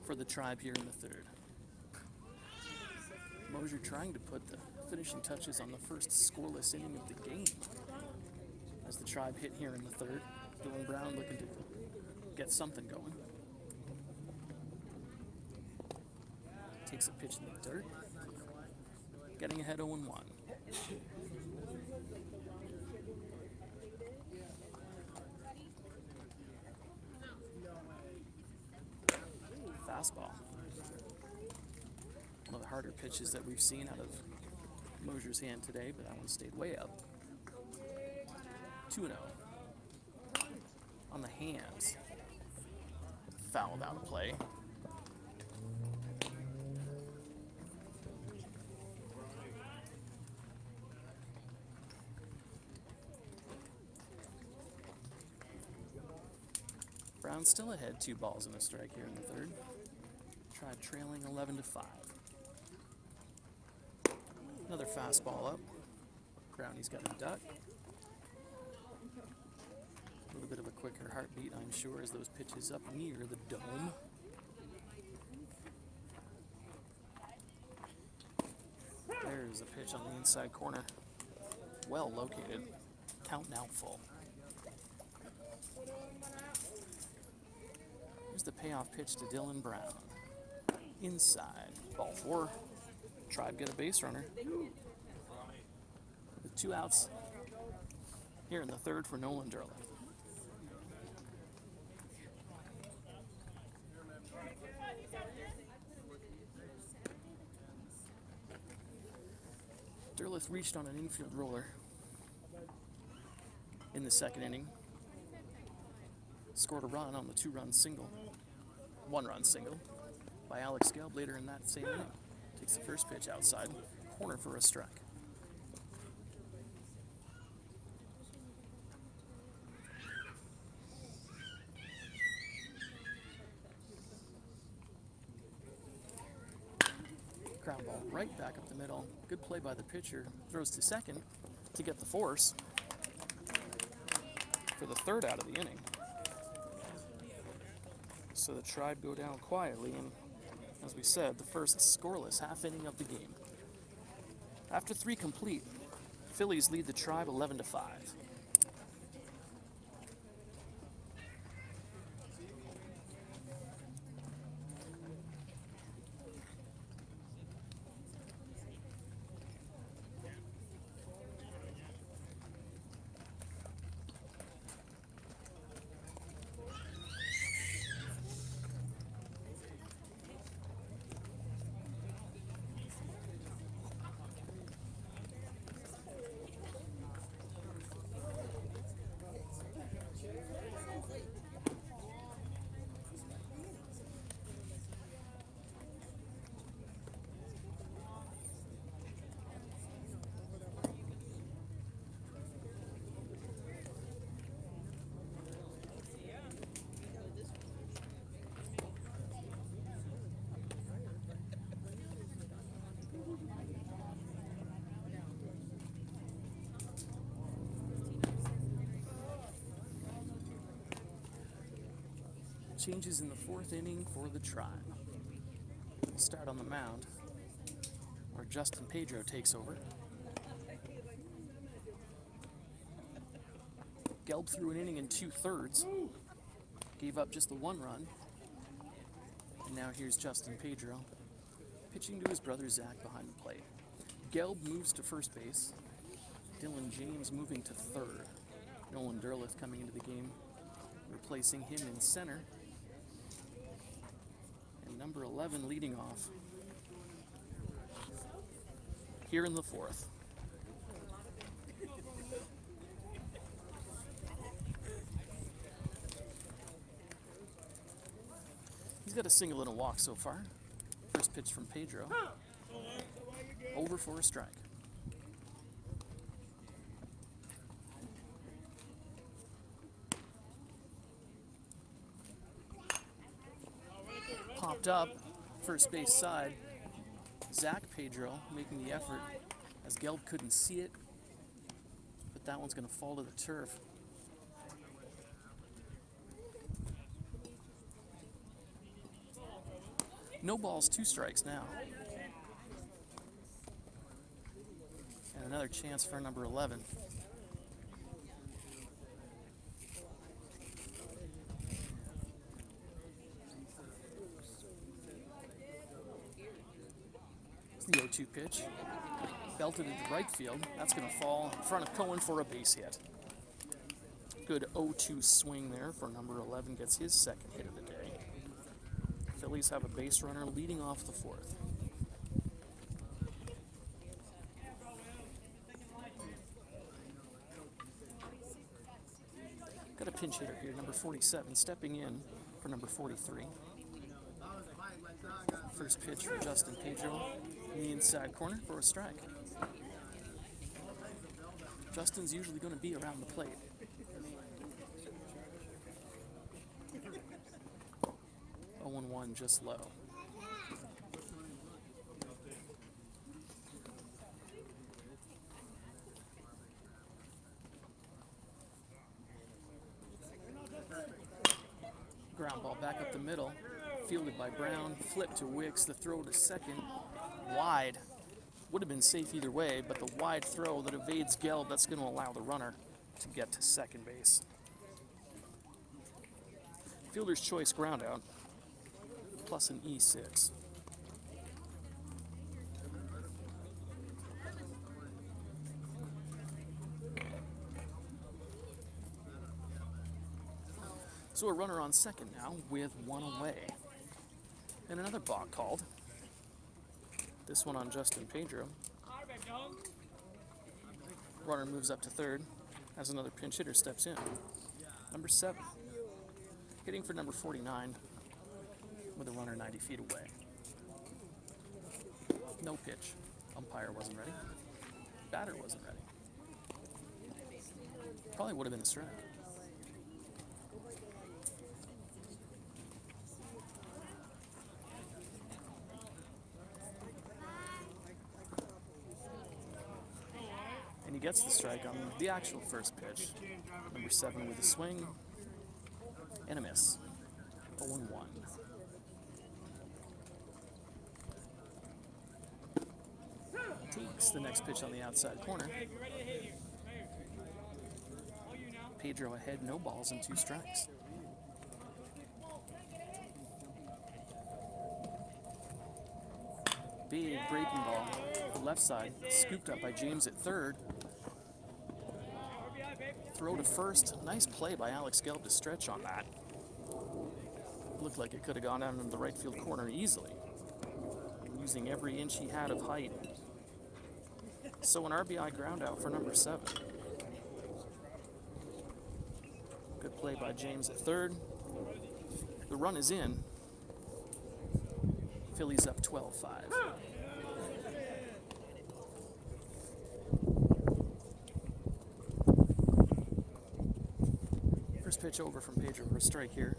for the Tribe here in the third. Mosier trying to put the finishing touches on the first scoreless inning of the game. As the Tribe hit here in the third, Dylan Brown looking to get something going. Takes a pitch in the dirt. Getting ahead 0-1. Fastball. One of the harder pitches that we've seen out of Mosier's hand today, but that one stayed way up. 2-0. On the hands. Fouled out of play. Brown still ahead, 2 balls and a strike here in the third. Tribe trailing 11-5. Another fastball up. Brownie's got a duck. A little bit of a quicker heartbeat, I'm sure, as those pitches up near the dome. There's a pitch on the inside corner. Well located. Count now full. Here's the payoff pitch to Dylan Brown. Inside. Ball 4. Tribe get a base runner. With 2 outs here in the third for Nolan Derleth. Derleth reached on an infield roller in the second inning. Scored a run on the 2-run single. 1-run single by Alex Gelb later in that same inning. Takes the first pitch outside. Corner for a strike. Ground ball right back up the middle. Good play by the pitcher. Throws to second to get the force for the third out of the inning. So the Tribe go down quietly, and as we said, the first scoreless half inning of the game. After 3 complete, Phillies lead the Tribe 11-5. Changes in the 4th inning for the Tribe. We'll start on the mound, where Justin Pedro takes over. Gelb threw an inning in 2/3, gave up just the 1 run. And now here's Justin Pedro pitching to his brother Zach behind the plate. Gelb moves to first base. Dylan James moving to third. Nolan Derleth coming into the game, replacing him in center. And number 11 leading off here in the 4th. He's got a single and a walk so far. First pitch from Pedro. Over for a strike. Popped up, first base side. Zach Pedro making the effort as Gelb couldn't see it, but that one's going to fall to the turf. No balls, 2 strikes now. And another chance for number 11. It's the 0-2 pitch. Belted into right field. That's going to fall in front of Cohen for a base hit. Good 0-2 swing there for number 11. Gets his second hit of the day. Phillies have a base runner leading off the 4th. Got a pinch hitter here, number 47, stepping in for number 43. First pitch for Justin Pedro in the inside corner for a strike. Justin's usually going to be around the plate. 0-1 just low. Ground ball back up the middle, fielded by Brown, flip to Wicks, the throw to second, wide. Would have been safe either way, but the wide throw that evades Gelb, that's going to allow the runner to get to second base. Fielder's choice ground out, plus an E6. So a runner on second now with 1 away. And another balk called. This one on Justin Pedro. Runner moves up to third as another pinch hitter steps in. Number 7. Hitting for number 49 with a runner 90 feet away. No pitch. Umpire wasn't ready. Batter wasn't ready. Probably would have been a strike. And he gets the strike on the actual first pitch. Number 7 with a swing and a miss. 0-1. Takes the next pitch on the outside corner. Pedro ahead, no balls and 2 strikes. Big breaking ball, the left side, scooped up by James at third. Throw to first, nice play by Alex Gelb to stretch on that. Looked like it could have gone down into the right field corner easily, using every inch he had of height. So an RBI ground out for number 7. Good play by James at third. The run is in. Phillies up 12-5. First pitch over from Pedro for a strike here.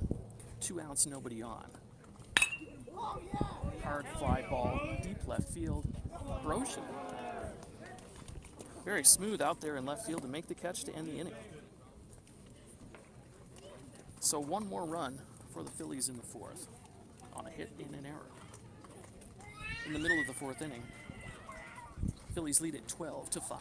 2 outs, nobody on. Hard fly ball, deep left field. Broshin. Very smooth out there in left field to make the catch to end the inning. So 1 more run for the Phillies in the 4th on a hit in an error. In the middle of the 4th inning, Phillies lead it 12-5.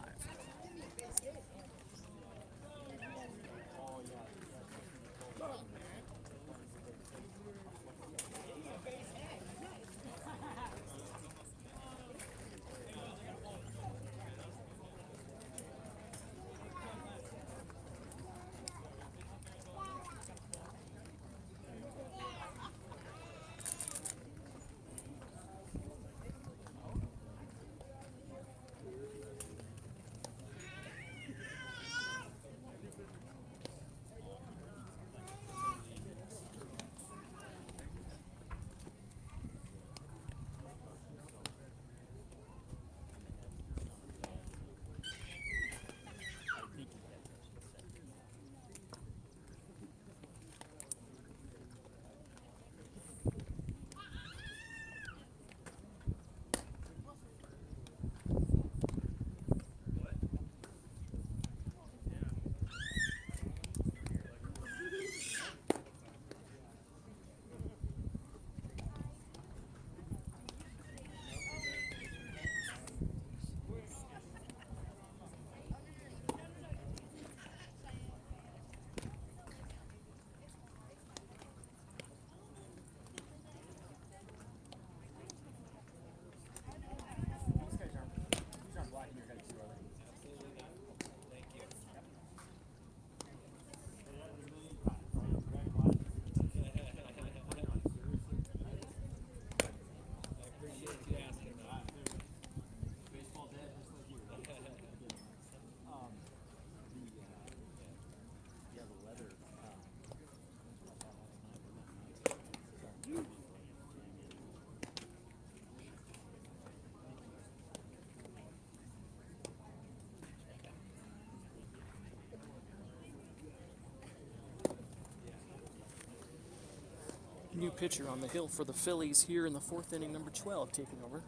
new pitcher on the hill for the Phillies here in the fourth inning, number 12 taking over.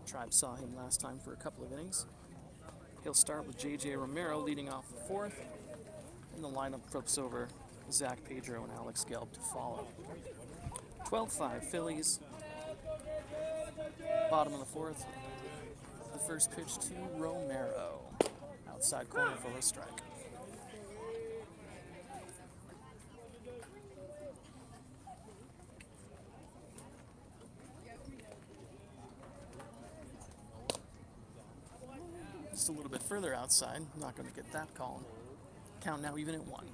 Tribe saw him last time for a couple of innings. He'll start with J.J. Romero leading off the fourth, and the lineup flips over Zach Pedro and Alex Gelb to follow. 12-5 Phillies. Bottom of the fourth. The first pitch to Romero. Outside corner for a strike. Just a little bit further outside. Not going to get that call. Count now even at 1.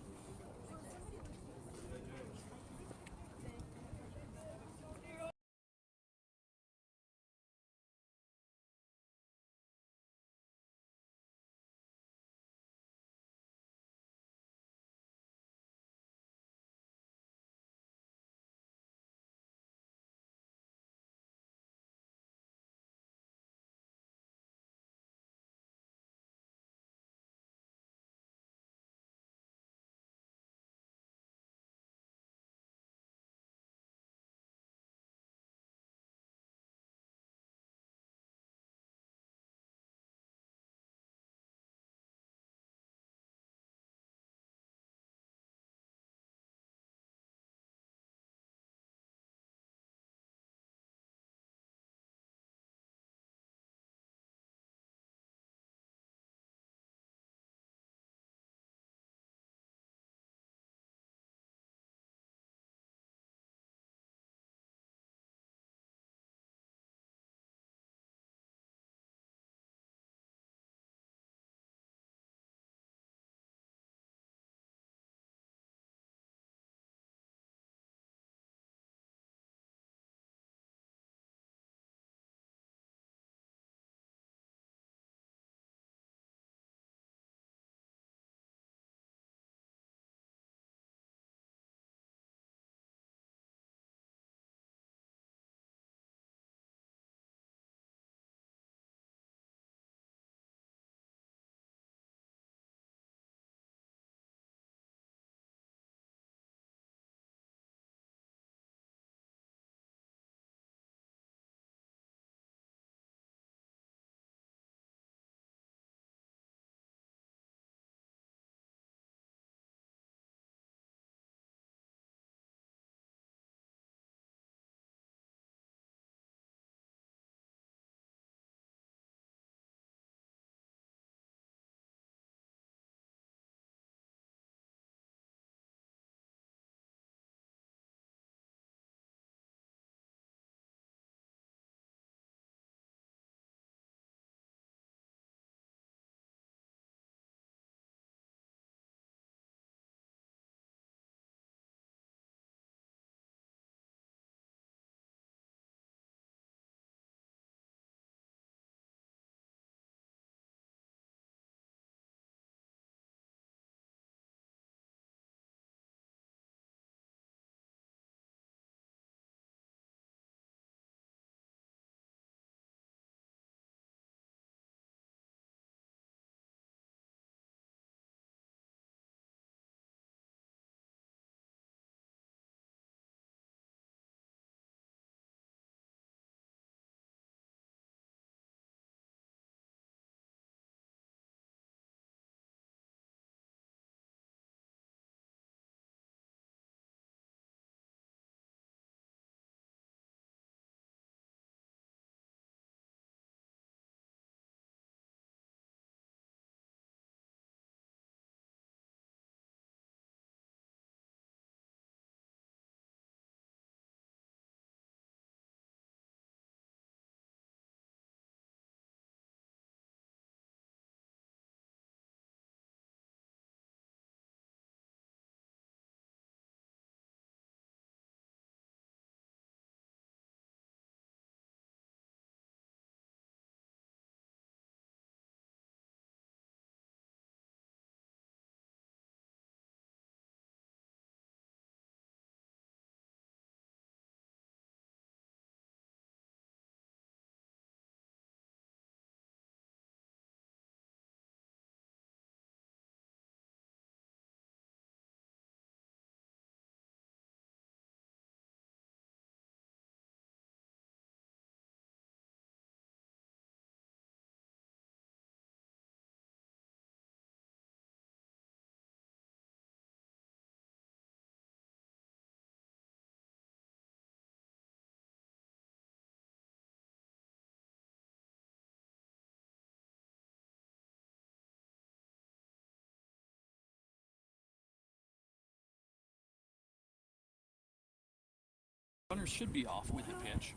Runners should be off with the pitch.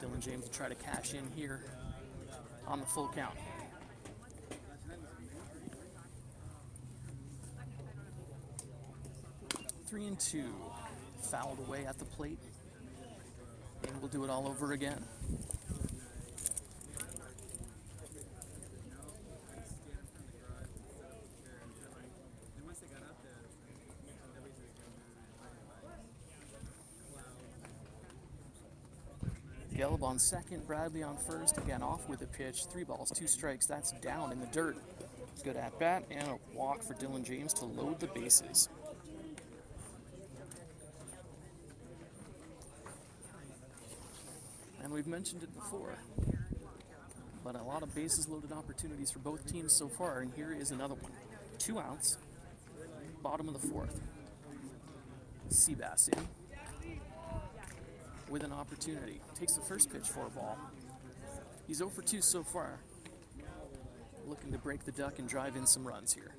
Dylan James will try to cash in here on the full count. Three and two, fouled away at the plate, and we'll do it all over again. Gelb on second, Bradley on first, again off with a pitch, 3 balls, 2 strikes, that's down in the dirt. Good at bat, and a walk for Dylan James to load the bases. And we've mentioned it before, but a lot of bases loaded opportunities for both teams so far, and here is another one. 2 outs, bottom of the 4th. Seabass in with an opportunity. Takes the first pitch for a ball. He's 0 for 2 so far. Looking to break the duck and drive in some runs here.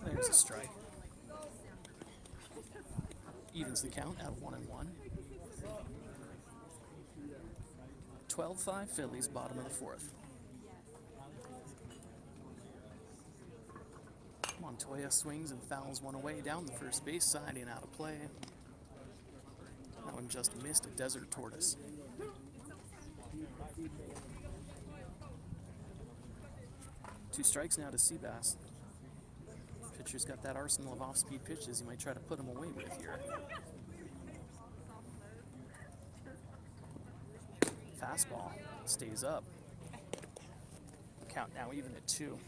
There's a strike. Evens the count at 1-1. 12-5 Phillies, bottom of the 4th. Montoya swings and fouls one away down the first base side and out of play. That one just missed a desert tortoise. Two strikes now to Seabass. Pitcher's got that arsenal of off-speed pitches he might try to put him away with here. Fastball stays up. Count now even at 2.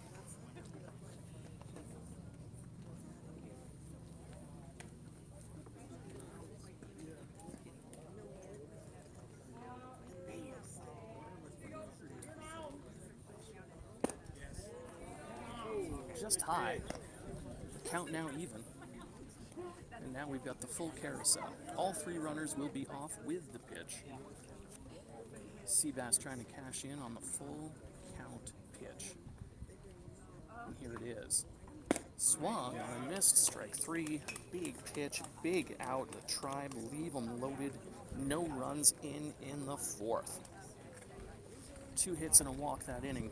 Just high. Count now even. And now we've got the full carousel. All 3 runners will be off with the pitch. Seabass trying to cash in on the full count pitch. And here it is. Swung on a missed, strike 3. Big pitch, big out. The Tribe leave them loaded. No runs in the 4th. 2 hits and a walk that inning,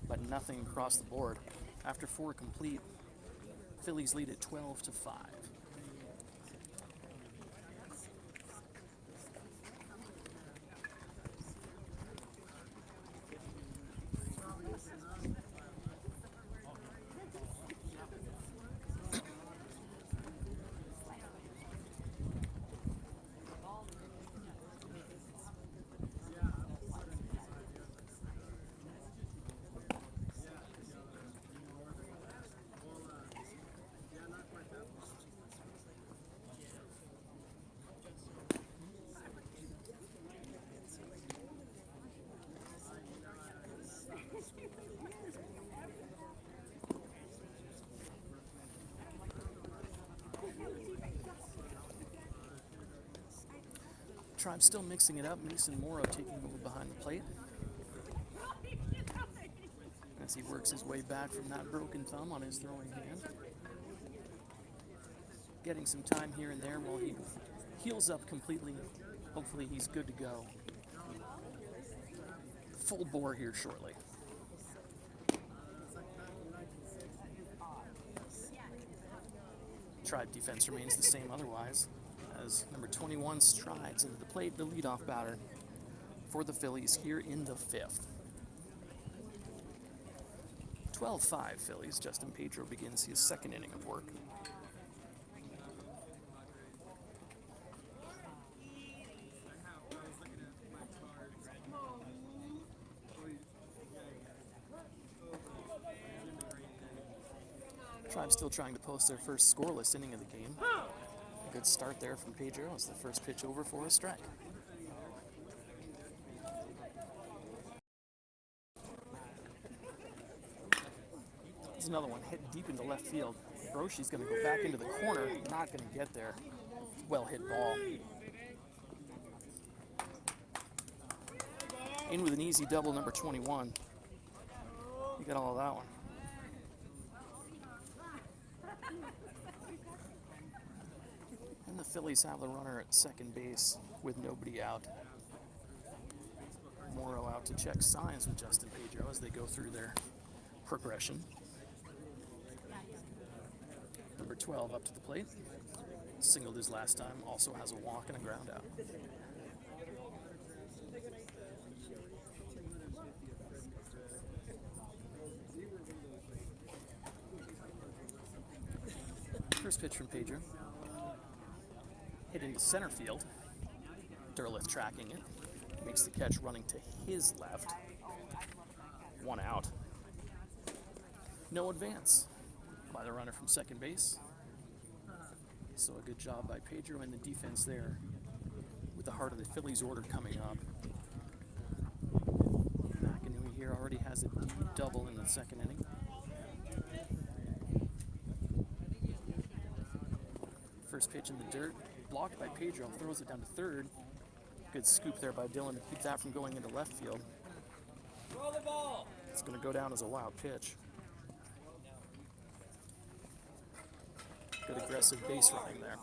but nothing across the board. After 4 complete, Phillies lead at 12-5. Tribe still mixing it up. Mason Morrow taking over behind the plate as he works his way back from that broken thumb on his throwing hand. Getting some time here and there while he heals up completely. Hopefully he's good to go. Full bore here shortly. Tribe defense remains the same otherwise, as number 21 strides into the plate, the leadoff batter for the Phillies here in the 5th. 12-5 Phillies. Justin Pedro begins his 2nd inning of work. Tribe still trying to post their first scoreless inning of the game. A good start there from Pedro as the first pitch over for a strike. There's another one hit deep into left field. Broshi's going to go back into the corner, not going to get there. Well hit ball. In with an easy double, number 21. You got all of that one. And the Phillies have the runner at second base with nobody out. Morrow out to check signs with Justin Pedro as they go through their progression. Number 12 up to the plate. Singled his last time, also has a walk and a ground out. First pitch from Pedro. Hit into center field. Derleth tracking it. Makes the catch running to his left. One out. No advance by the runner from second base. So a good job by Pedro and the defense there with the heart of the Phillies order coming up. McAnooey here already has a deep double in the second inning. First pitch in the dirt, blocked by Pedro, throws it down to third. Good scoop there by Dylan to keep that from going into left field. Throw the ball. It's going to go down as a wild pitch. Good aggressive base running there.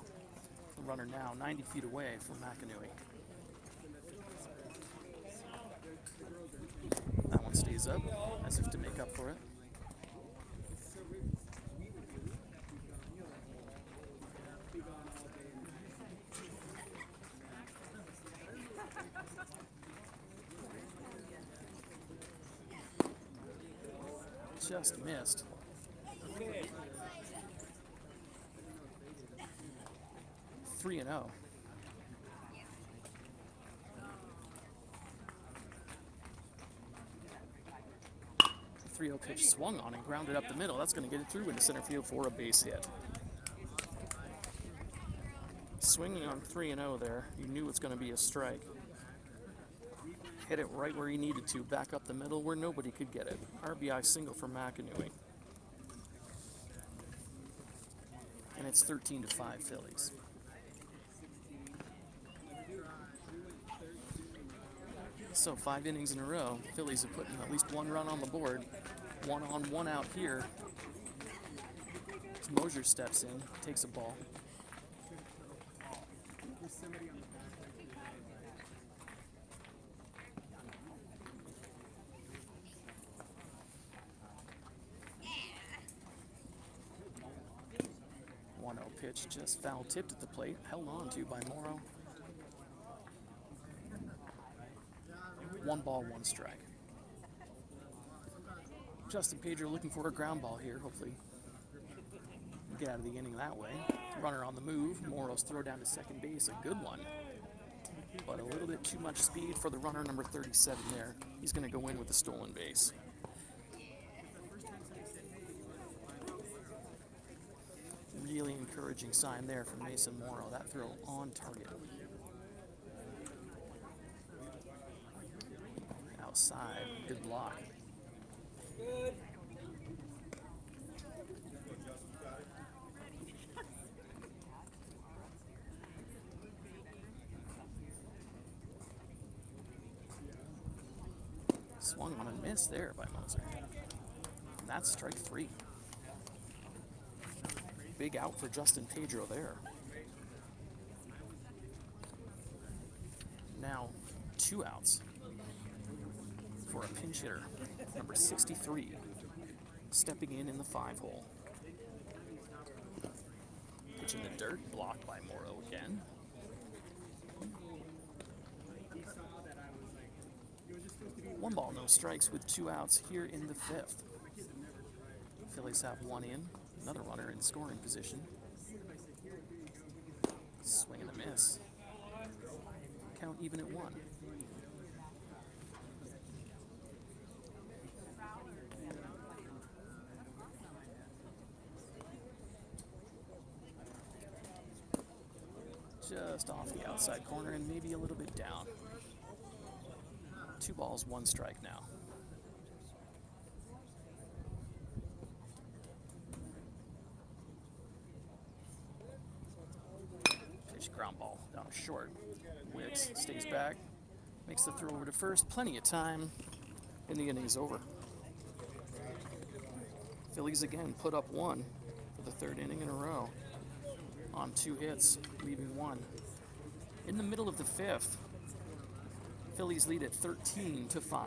The runner now 90 feet away from McAnooey. That one stays up as if to make up for it. Just missed. 3-0. The 3-0 pitch swung on and grounded up the middle. That's going to get it through into center field for a base hit. Swinging on 3-0 there, you knew it's going to be a strike. Hit it right where he needed to, back up the middle where nobody could get it. RBI single for McAnooey. And it's 13-5 Phillies. So 5 innings in a row, Phillies have put in at least one run on the board. 1 on, 1 out here. As Mosier steps in, takes a ball. Pitch just foul tipped at the plate, held on to by Morrow. 1 ball, 1 strike. Justin Pedro looking for a ground ball here, hopefully get out of the inning that way. Runner on the move, Morrow's throw down to second base, a good one. But a little bit too much speed for the runner number 37 there. He's going to go in with the stolen base. Really encouraging sign there from Mason Morrow. That throw on target. Outside, good block. Good. Swung on a miss there by Moser. And that's strike 3. Big out for Justin Pedro there. Now 2 outs for a pinch hitter, number 63, stepping in the 5-hole. Pitch in the dirt, blocked by Morrow again. One ball, no strikes with 2 outs here in the 5th. Phillies have 1 in. Another runner in scoring position. Swing and a miss. Count even at 1. Just off the outside corner and maybe a little bit down. 2 balls, 1 strike now. Ground ball down short. Wicks stays back, makes the throw over to first. Plenty of time, and the inning's over. Phillies again put up 1. for the third inning in a row on 2 hits, leaving 1. In the middle of the 5th, Phillies lead at 13-5.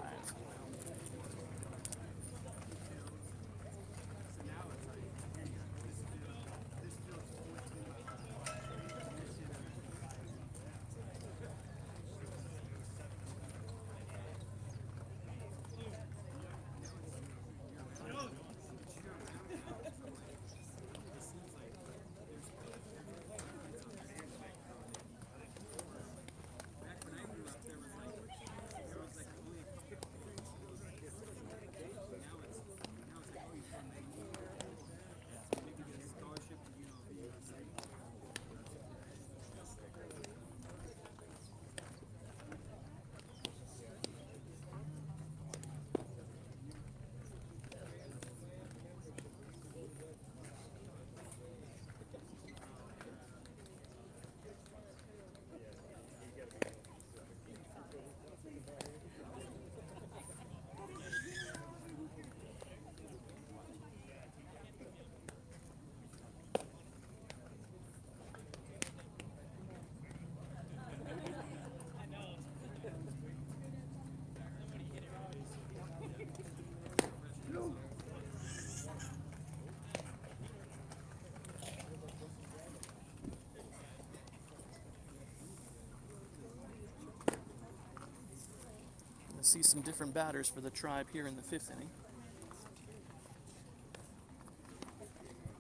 See some different batters for the Tribe here in the 5th inning.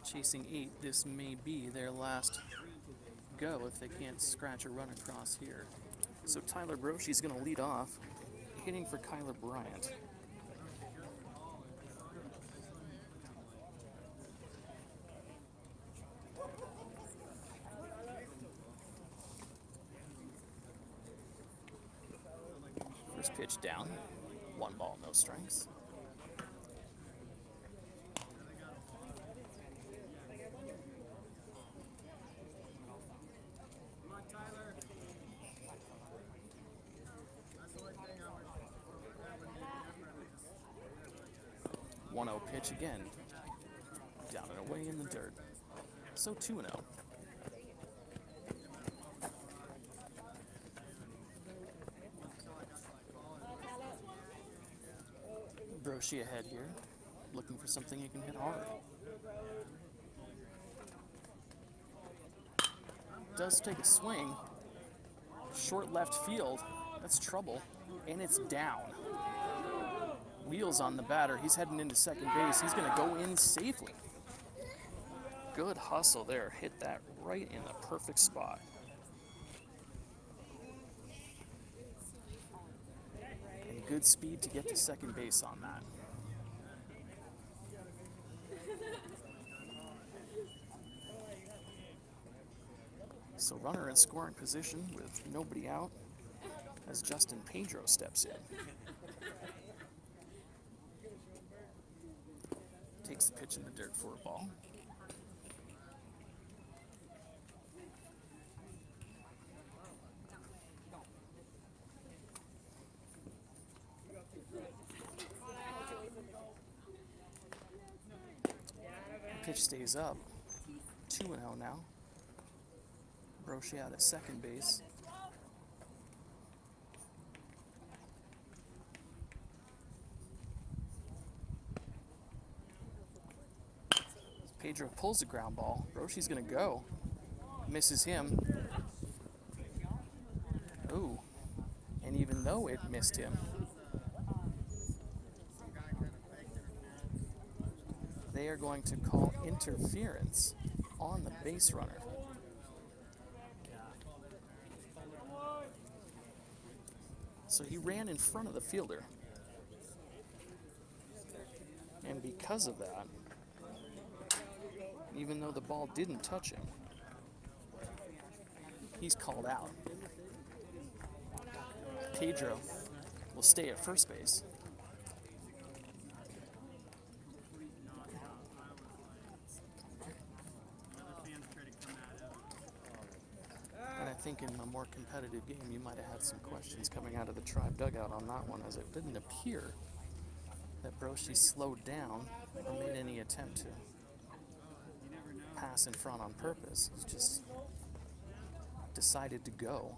Chasing 8, this may be their last go if they can't scratch a run across here. So Tyler Broschie's going to lead off, hitting for Kyler Bryant. Pitch down, 1 ball, no strikes. Come on, Tyler. 1-0 pitch again. Down and away in the dirt. So 2-0. Broschie ahead here, looking for something he can hit hard. Does take a swing. Short left field. That's trouble. And it's down. Wheels on the batter. He's heading into second base. He's going to go in safely. Good hustle there. Hit that right in the perfect spot. And good speed to get to second base on that. So runner in scoring position with nobody out as Justin Pedro steps in. Takes the pitch in the dirt for a ball. Pitch stays up. 2-0 now. Broschie out at second base. Pedro pulls the ground ball. Broschie's going to go. Misses him. Ooh. And even though it missed him, they are going to call interference on the base runner. So he ran in front of the fielder. And because of that, even though the ball didn't touch him, he's called out. Pedro will stay at first base. And I think in a more competitive game, you might have had some questions coming out of the Tribe dugout on that one, as it didn't appear that Broschie slowed down or made any attempt to. pass in front on purpose. He's just decided to go.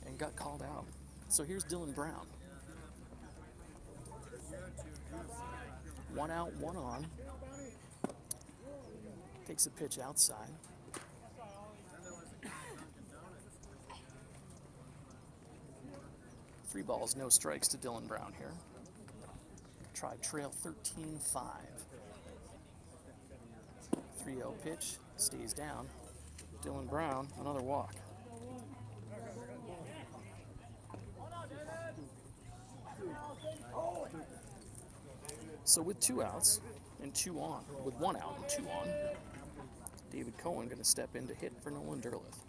And got called out. So here's Dylan Brown. 1 out, 1 on. Takes a pitch outside. Three balls, no strikes to Dylan Brown here. Tribe trail 13-5. 3-0 pitch, stays down. Dylan Brown, another walk. So with 2 outs and 2 on, with 1 out and 2 on, David Cohen going to step in to hit for Nolan Derleth.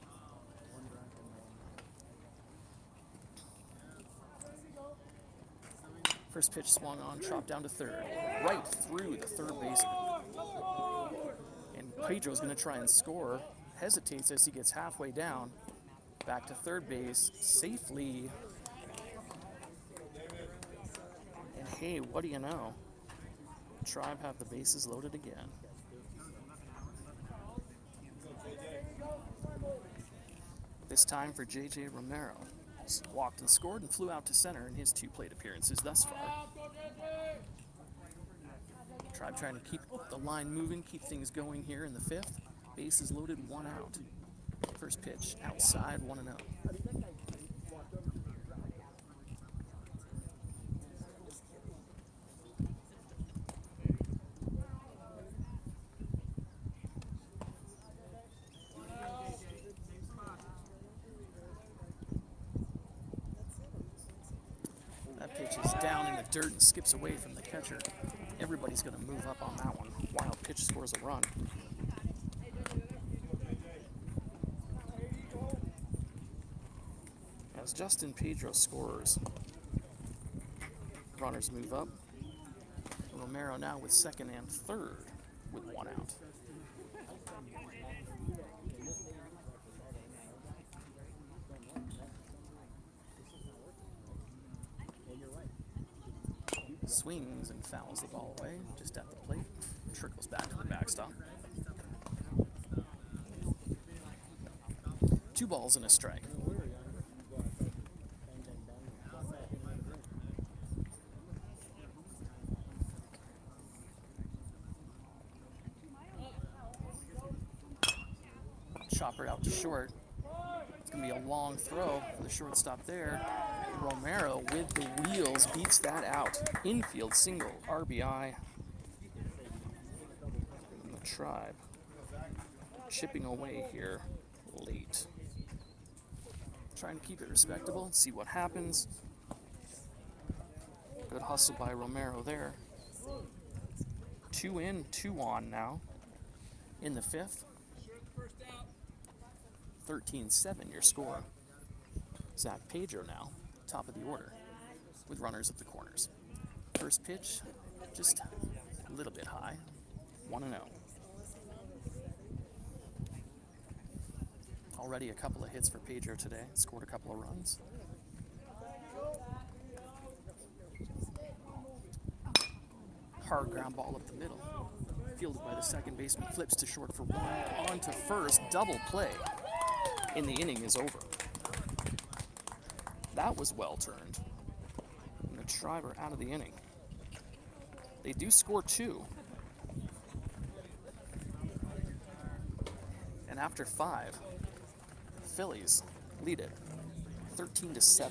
First pitch swung on, chopped down to third, right through the third baseman. And Pedro's going to try and score, hesitates as he gets halfway down, back to third base, safely. And hey, what do you know? Tribe have the bases loaded again. This time for J.J. Romero. He's walked and scored and flew out to center in his 2 plate appearances thus far. Tribe trying to keep the line moving, keep things going here in the 5th. Bases loaded, 1 out. First pitch outside, 1-0. Down in the dirt and skips away from the catcher. Everybody's going to move up on that one. Wild pitch scores a run. As Justin Pedro scores, runners move up. Romero now with 2nd and 3rd with 1 out. Swings and fouls the ball away, just at the plate. Trickles back to the backstop. 2 balls and a strike. Chopper out to short. It's going to be a long throw for the shortstop there. Romero with the wheels beats that out. Infield single, RBI. And the Tribe chipping away here late. Trying to keep it respectable, see what happens. Good hustle by Romero there. 2 in, 2 on now. In the 5th. 13-7 your score. Zach Pedro now, top of the order, with runners at the corners. First pitch, just a little bit high, 1-0. Already a couple of hits for Pedro today, scored a couple of runs. Hard ground ball up the middle, fielded by the second baseman, flips to short for 1, on to first, double play, and the inning is over. That was well turned. And the Tribe are out of the inning. They do score 2. And after 5, Phillies lead it 13-7.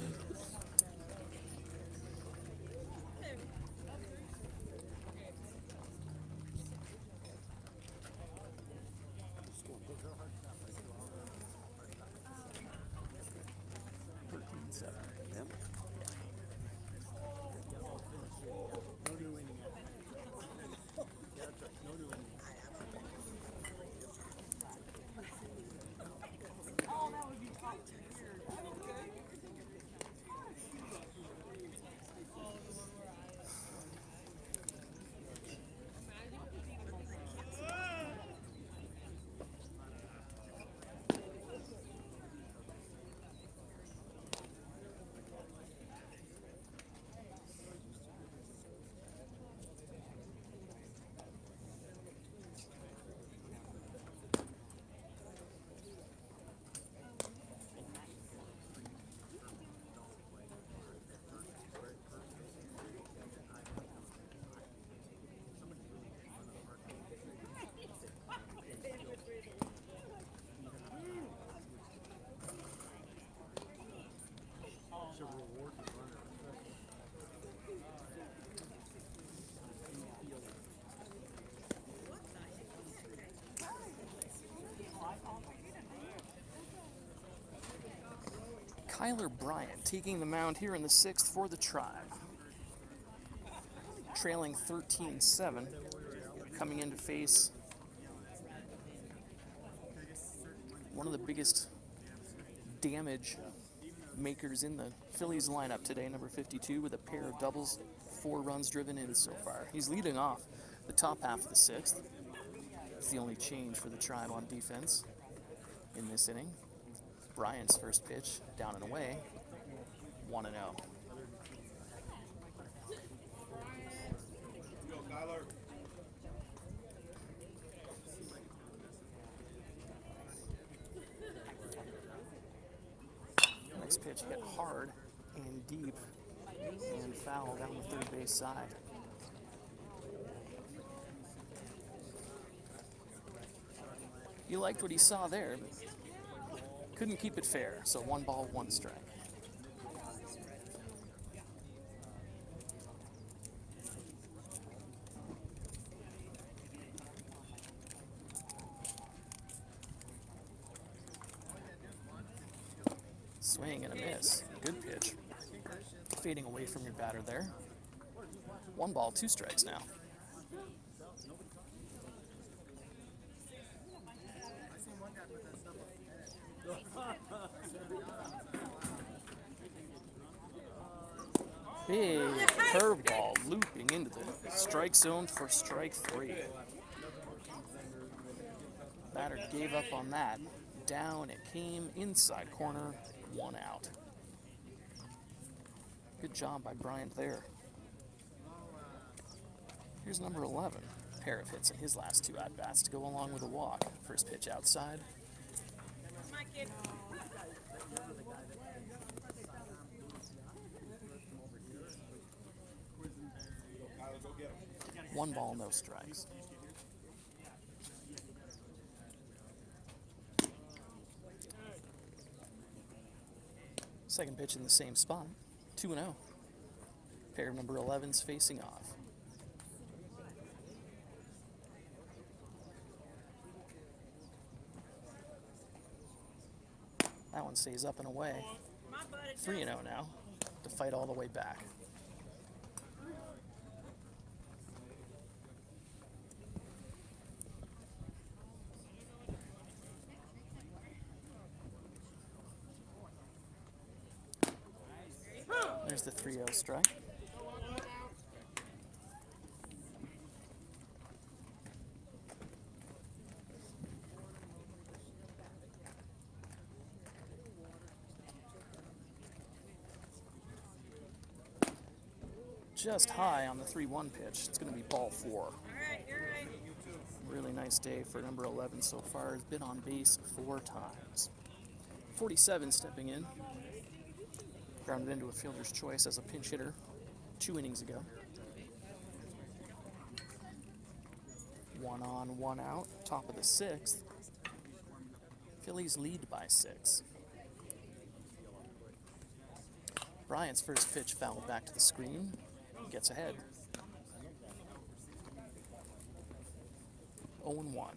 Tyler Bryant taking the mound here in the 6th for the Tribe. Trailing 13-7, coming in to face one of the biggest damage makers in the Phillies lineup today, number 52, with a pair of doubles, 4 runs driven in so far. He's leading off the top half of the 6th. It's the only change for the Tribe on defense in this inning. Bryant's first pitch, down and away, 1-0. Next pitch hit hard and deep and foul down the third base side. He liked what he saw there, but couldn't keep it fair, so 1 ball, 1 strike. Swing and a miss. Good pitch. Fading away from your batter there. 1 ball, 2 strikes now. Big curveball looping into the strike zone for strike 3. Batter gave up on that. Down it came, inside corner, 1 out. Good job by Bryant there. Here's number 11. Pair of hits in his last 2 at-bats to go along with a walk. First pitch outside. One ball, no strikes. Second pitch in the same spot, 2-0. Pair of number 11s facing off. That one stays up and away. 3-0 now to fight all the way back. There's the 3-0 strike. Just high on the 3-1 pitch. It's going to be ball 4. Really nice day for number 11 so far. Has been on base 4 times. 47 stepping in. Grounded into a fielder's choice as a pinch hitter 2 innings ago. 1 on, 1 out. Top of the 6th. Phillies lead by 6. Bryant's first pitch fouled back to the screen. He gets ahead. 0-1.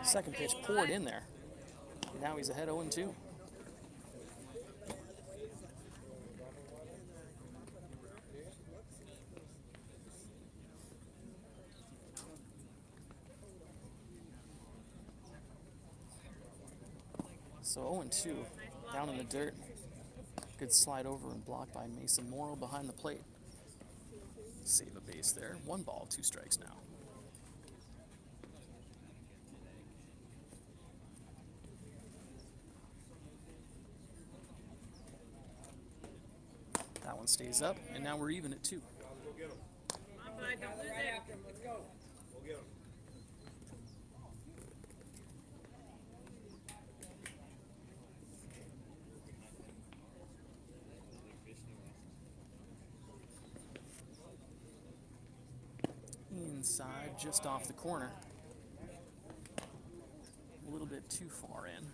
Second pitch poured in there. Now he's ahead 0-2. So 0-2, down in the dirt. Good slide over and blocked by Mason Morrow behind the plate. Save a base there. 1 ball, 2 strikes now. That one stays up, and now we're even at 2. Inside, just off the corner. A little bit too far in.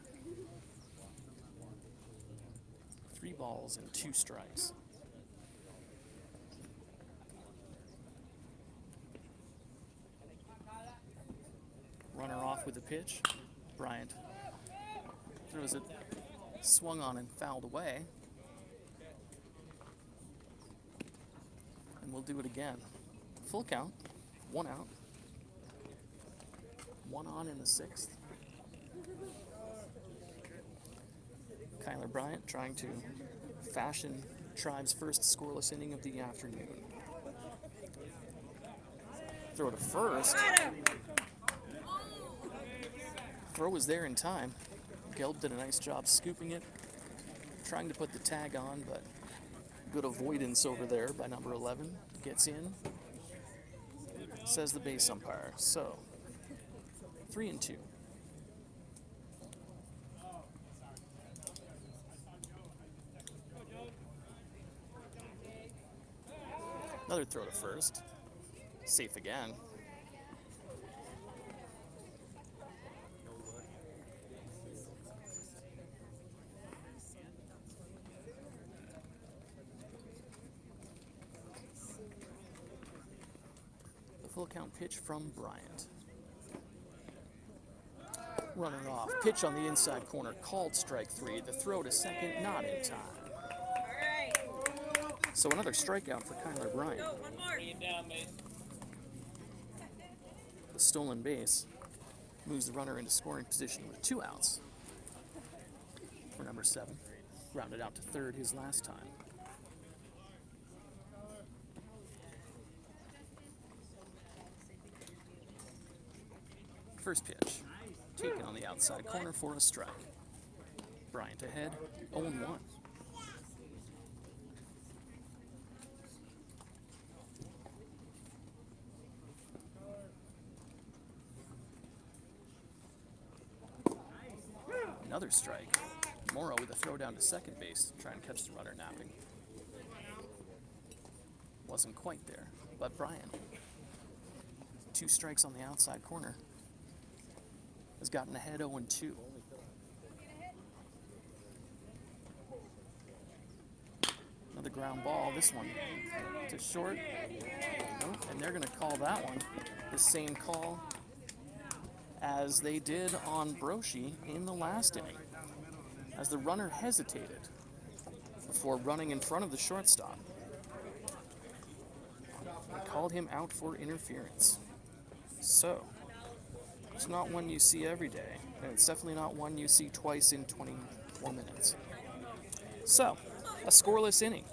3 balls and 2 strikes. with the pitch. Bryant throws it, swung on and fouled away. And we'll do it again. Full count, 1 out. 1 on in the 6th. Kyler Bryant trying to fashion Tribe's first scoreless inning of the afternoon. Throw to first. Throw was there in time. Gelb did a nice job scooping it, trying to put the tag on, but good avoidance over there by number 11. Gets in, says the base umpire. So, 3-2. Another throw to first. Safe again. The full count pitch from Bryant. Running off. Pitch on the inside corner. Called strike 3. The throw to second, not in time. So another strikeout for Kyler Bryant. The stolen base moves the runner into scoring position with 2 outs for number 7. Grounded out to third his last time. First pitch, taken on the outside corner for a strike. Bryant ahead, 0-1. Another strike. Morrow with a throw down to second base, trying to catch the runner napping. Wasn't quite there, but Bryant, 2 strikes on the outside corner, has gotten ahead 0-2. Another ground ball, this one to short. Nope, and they're going to call that one the same call as they did on Broshi in the last inning, as the runner hesitated before running in front of the shortstop. They called him out for interference. So, it's not one you see every day, and it's definitely not one you see twice in 24 minutes. So, a scoreless inning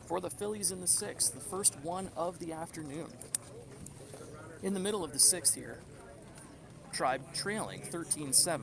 for the Phillies in the 6th, the first one of the afternoon. In the middle of the 6th here, Tribe trailing 13-7.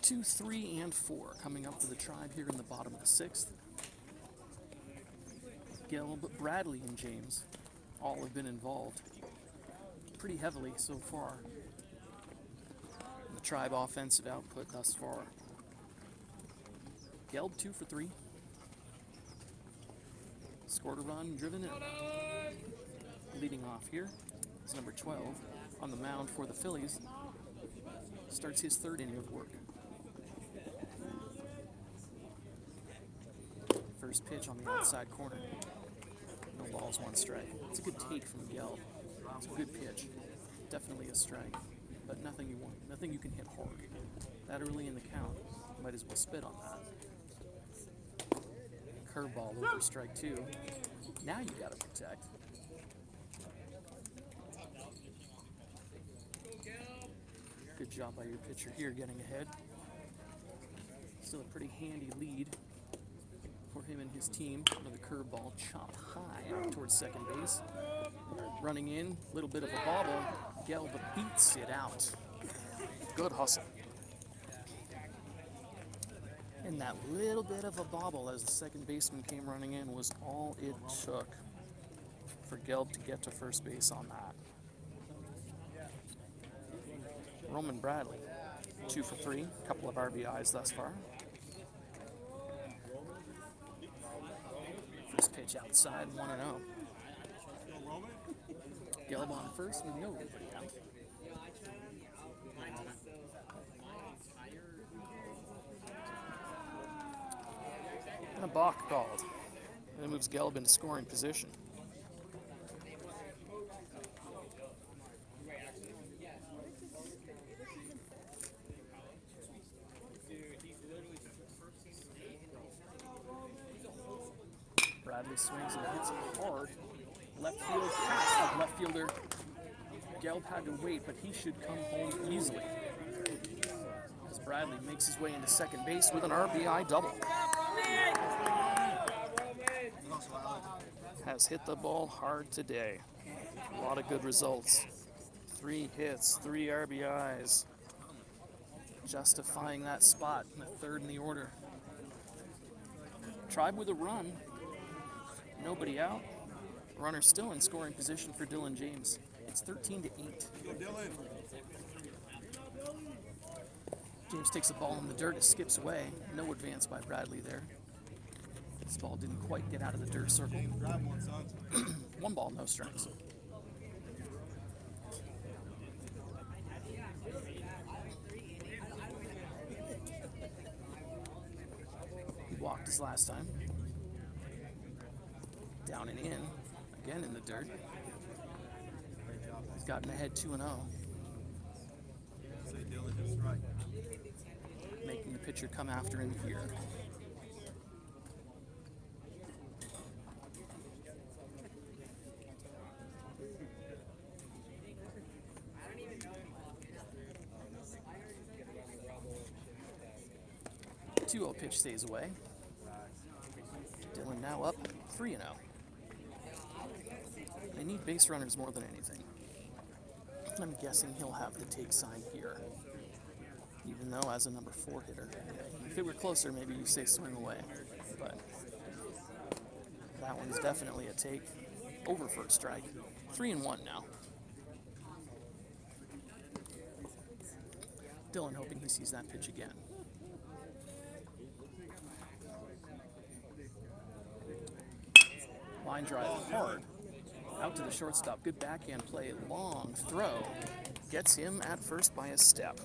Two, 3, and 4 coming up for the Tribe here in the bottom of the 6th. Gelb, Bradley, and James all have been involved pretty heavily so far in the Tribe offensive output thus far. Gelb 2 for 3. Scored a run, driven in. Leading off here, It's number 12 on the mound for the Phillies. Starts his third inning of work. First pitch on the outside corner. No balls, one strike. It's a good take from Gelb. It's a good pitch. Definitely a strike, but nothing you want. Nothing you can hit hard. That early in the count, might as well spit on that. Curveball over strike two. Now you gotta protect. Good job by your pitcher here getting ahead. Still a pretty handy lead for him and his team. Another curveball chopped high out towards second base. Running in, little bit of a bobble. Gelb beats it out. Good hustle. And that little bit of a bobble as the second baseman came running in was all it took for Gelb to get to first base on that. Roman Bradley, 2 for 3, couple of RBIs thus far. First pitch outside, 1-0. Gelb on first with nobody out. And a balk called. And it moves Gelb into scoring position. Bradley swings and hits it hard. Left field pass of left fielder. Gelb had to wait, but he should come home easily. As Bradley makes his way into second base with an RBI double. Has hit the ball hard today. A lot of good results. 3 hits, 3 RBIs. Justifying that spot in the third in the order. Tribe with a run. Nobody out. Runner still in scoring position for Dylan James. It's 13-8. James takes the ball in the dirt, it skips away. No advance by Bradley there. This ball didn't quite get out of the dirt circle. 1 ball, no strikes. He walked his last time. Down and in, again in the dirt. He's gotten ahead 2-0. Making the pitcher come after him here. The 2-0 pitch stays away. Dylan now up 3-0. They need base runners more than anything. I'm guessing he'll have the take sign here. Even though as a number 4 hitter, if it were closer, maybe you say swing away. But that one's definitely a take. Over for a strike. 3-1 now. Dylan hoping he sees that pitch again. Line drive hard. Out to the shortstop. Good backhand play. Long throw. Gets him at first by a step.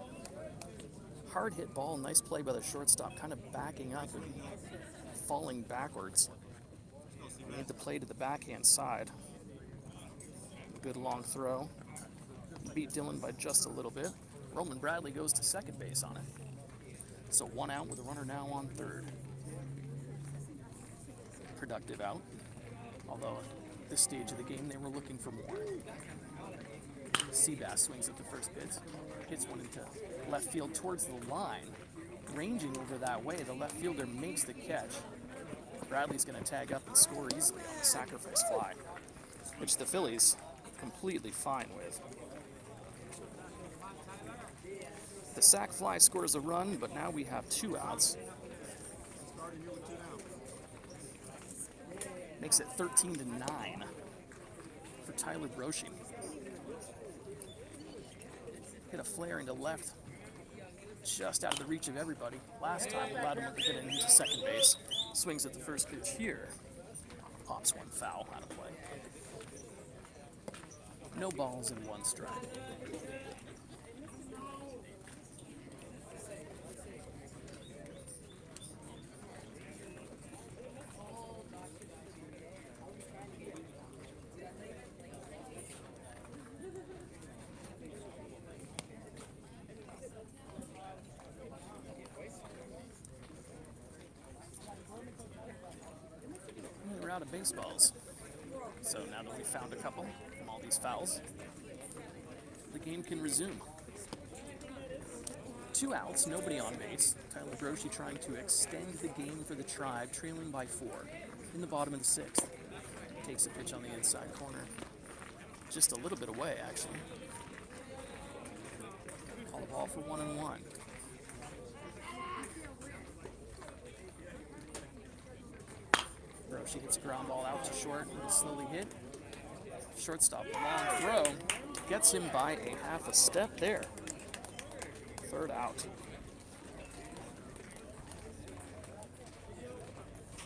Hard hit ball. Nice play by the shortstop. Kind of backing up and falling backwards. Made the play to the backhand side. Good long throw. Beat Dylan by just a little bit. Roman Bradley goes to second base on it. So 1 out with a runner now on third. Productive out. Although at this stage of the game, they were looking for more. Seabass swings at the first pitch. Hits one into left field towards the line. Ranging over that way, the left fielder makes the catch. Bradley's going to tag up and score easily on the sacrifice fly, which the Phillies completely fine with. The sac fly scores a run, but now we have 2 outs. Makes it 13-9 for Tyler Broshi. Hit a flare into left, just out of the reach of everybody. Last time allowed him to get it into second base. Swings at the first pitch here. Pops one foul out of play. No balls and 1 strike. And we're out of baseballs. So now that we've found a couple from all these fouls, the game can resume. 2 outs, nobody on base. Tyler Broshi trying to extend the game for the Tribe, trailing by 4 in the bottom of the 6th. Takes a pitch on the inside corner. Just a little bit away, actually. Call the ball for 1-1. Broshi hits a ground ball out to short with a slowly hit. Shortstop, long throw, gets him by a half a step there. 3rd out.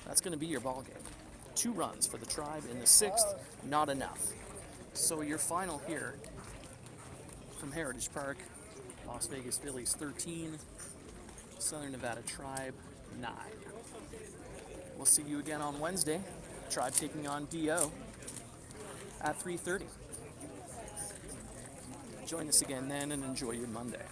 That's going to be your ball game. 2 runs for the Tribe in the 6th, not enough. So your final here from Heritage Park, Las Vegas Phillies 13, Southern Nevada Tribe 9. We'll see you again on Wednesday. Tribe taking on DO at 3:30. Join us again then and enjoy your Monday.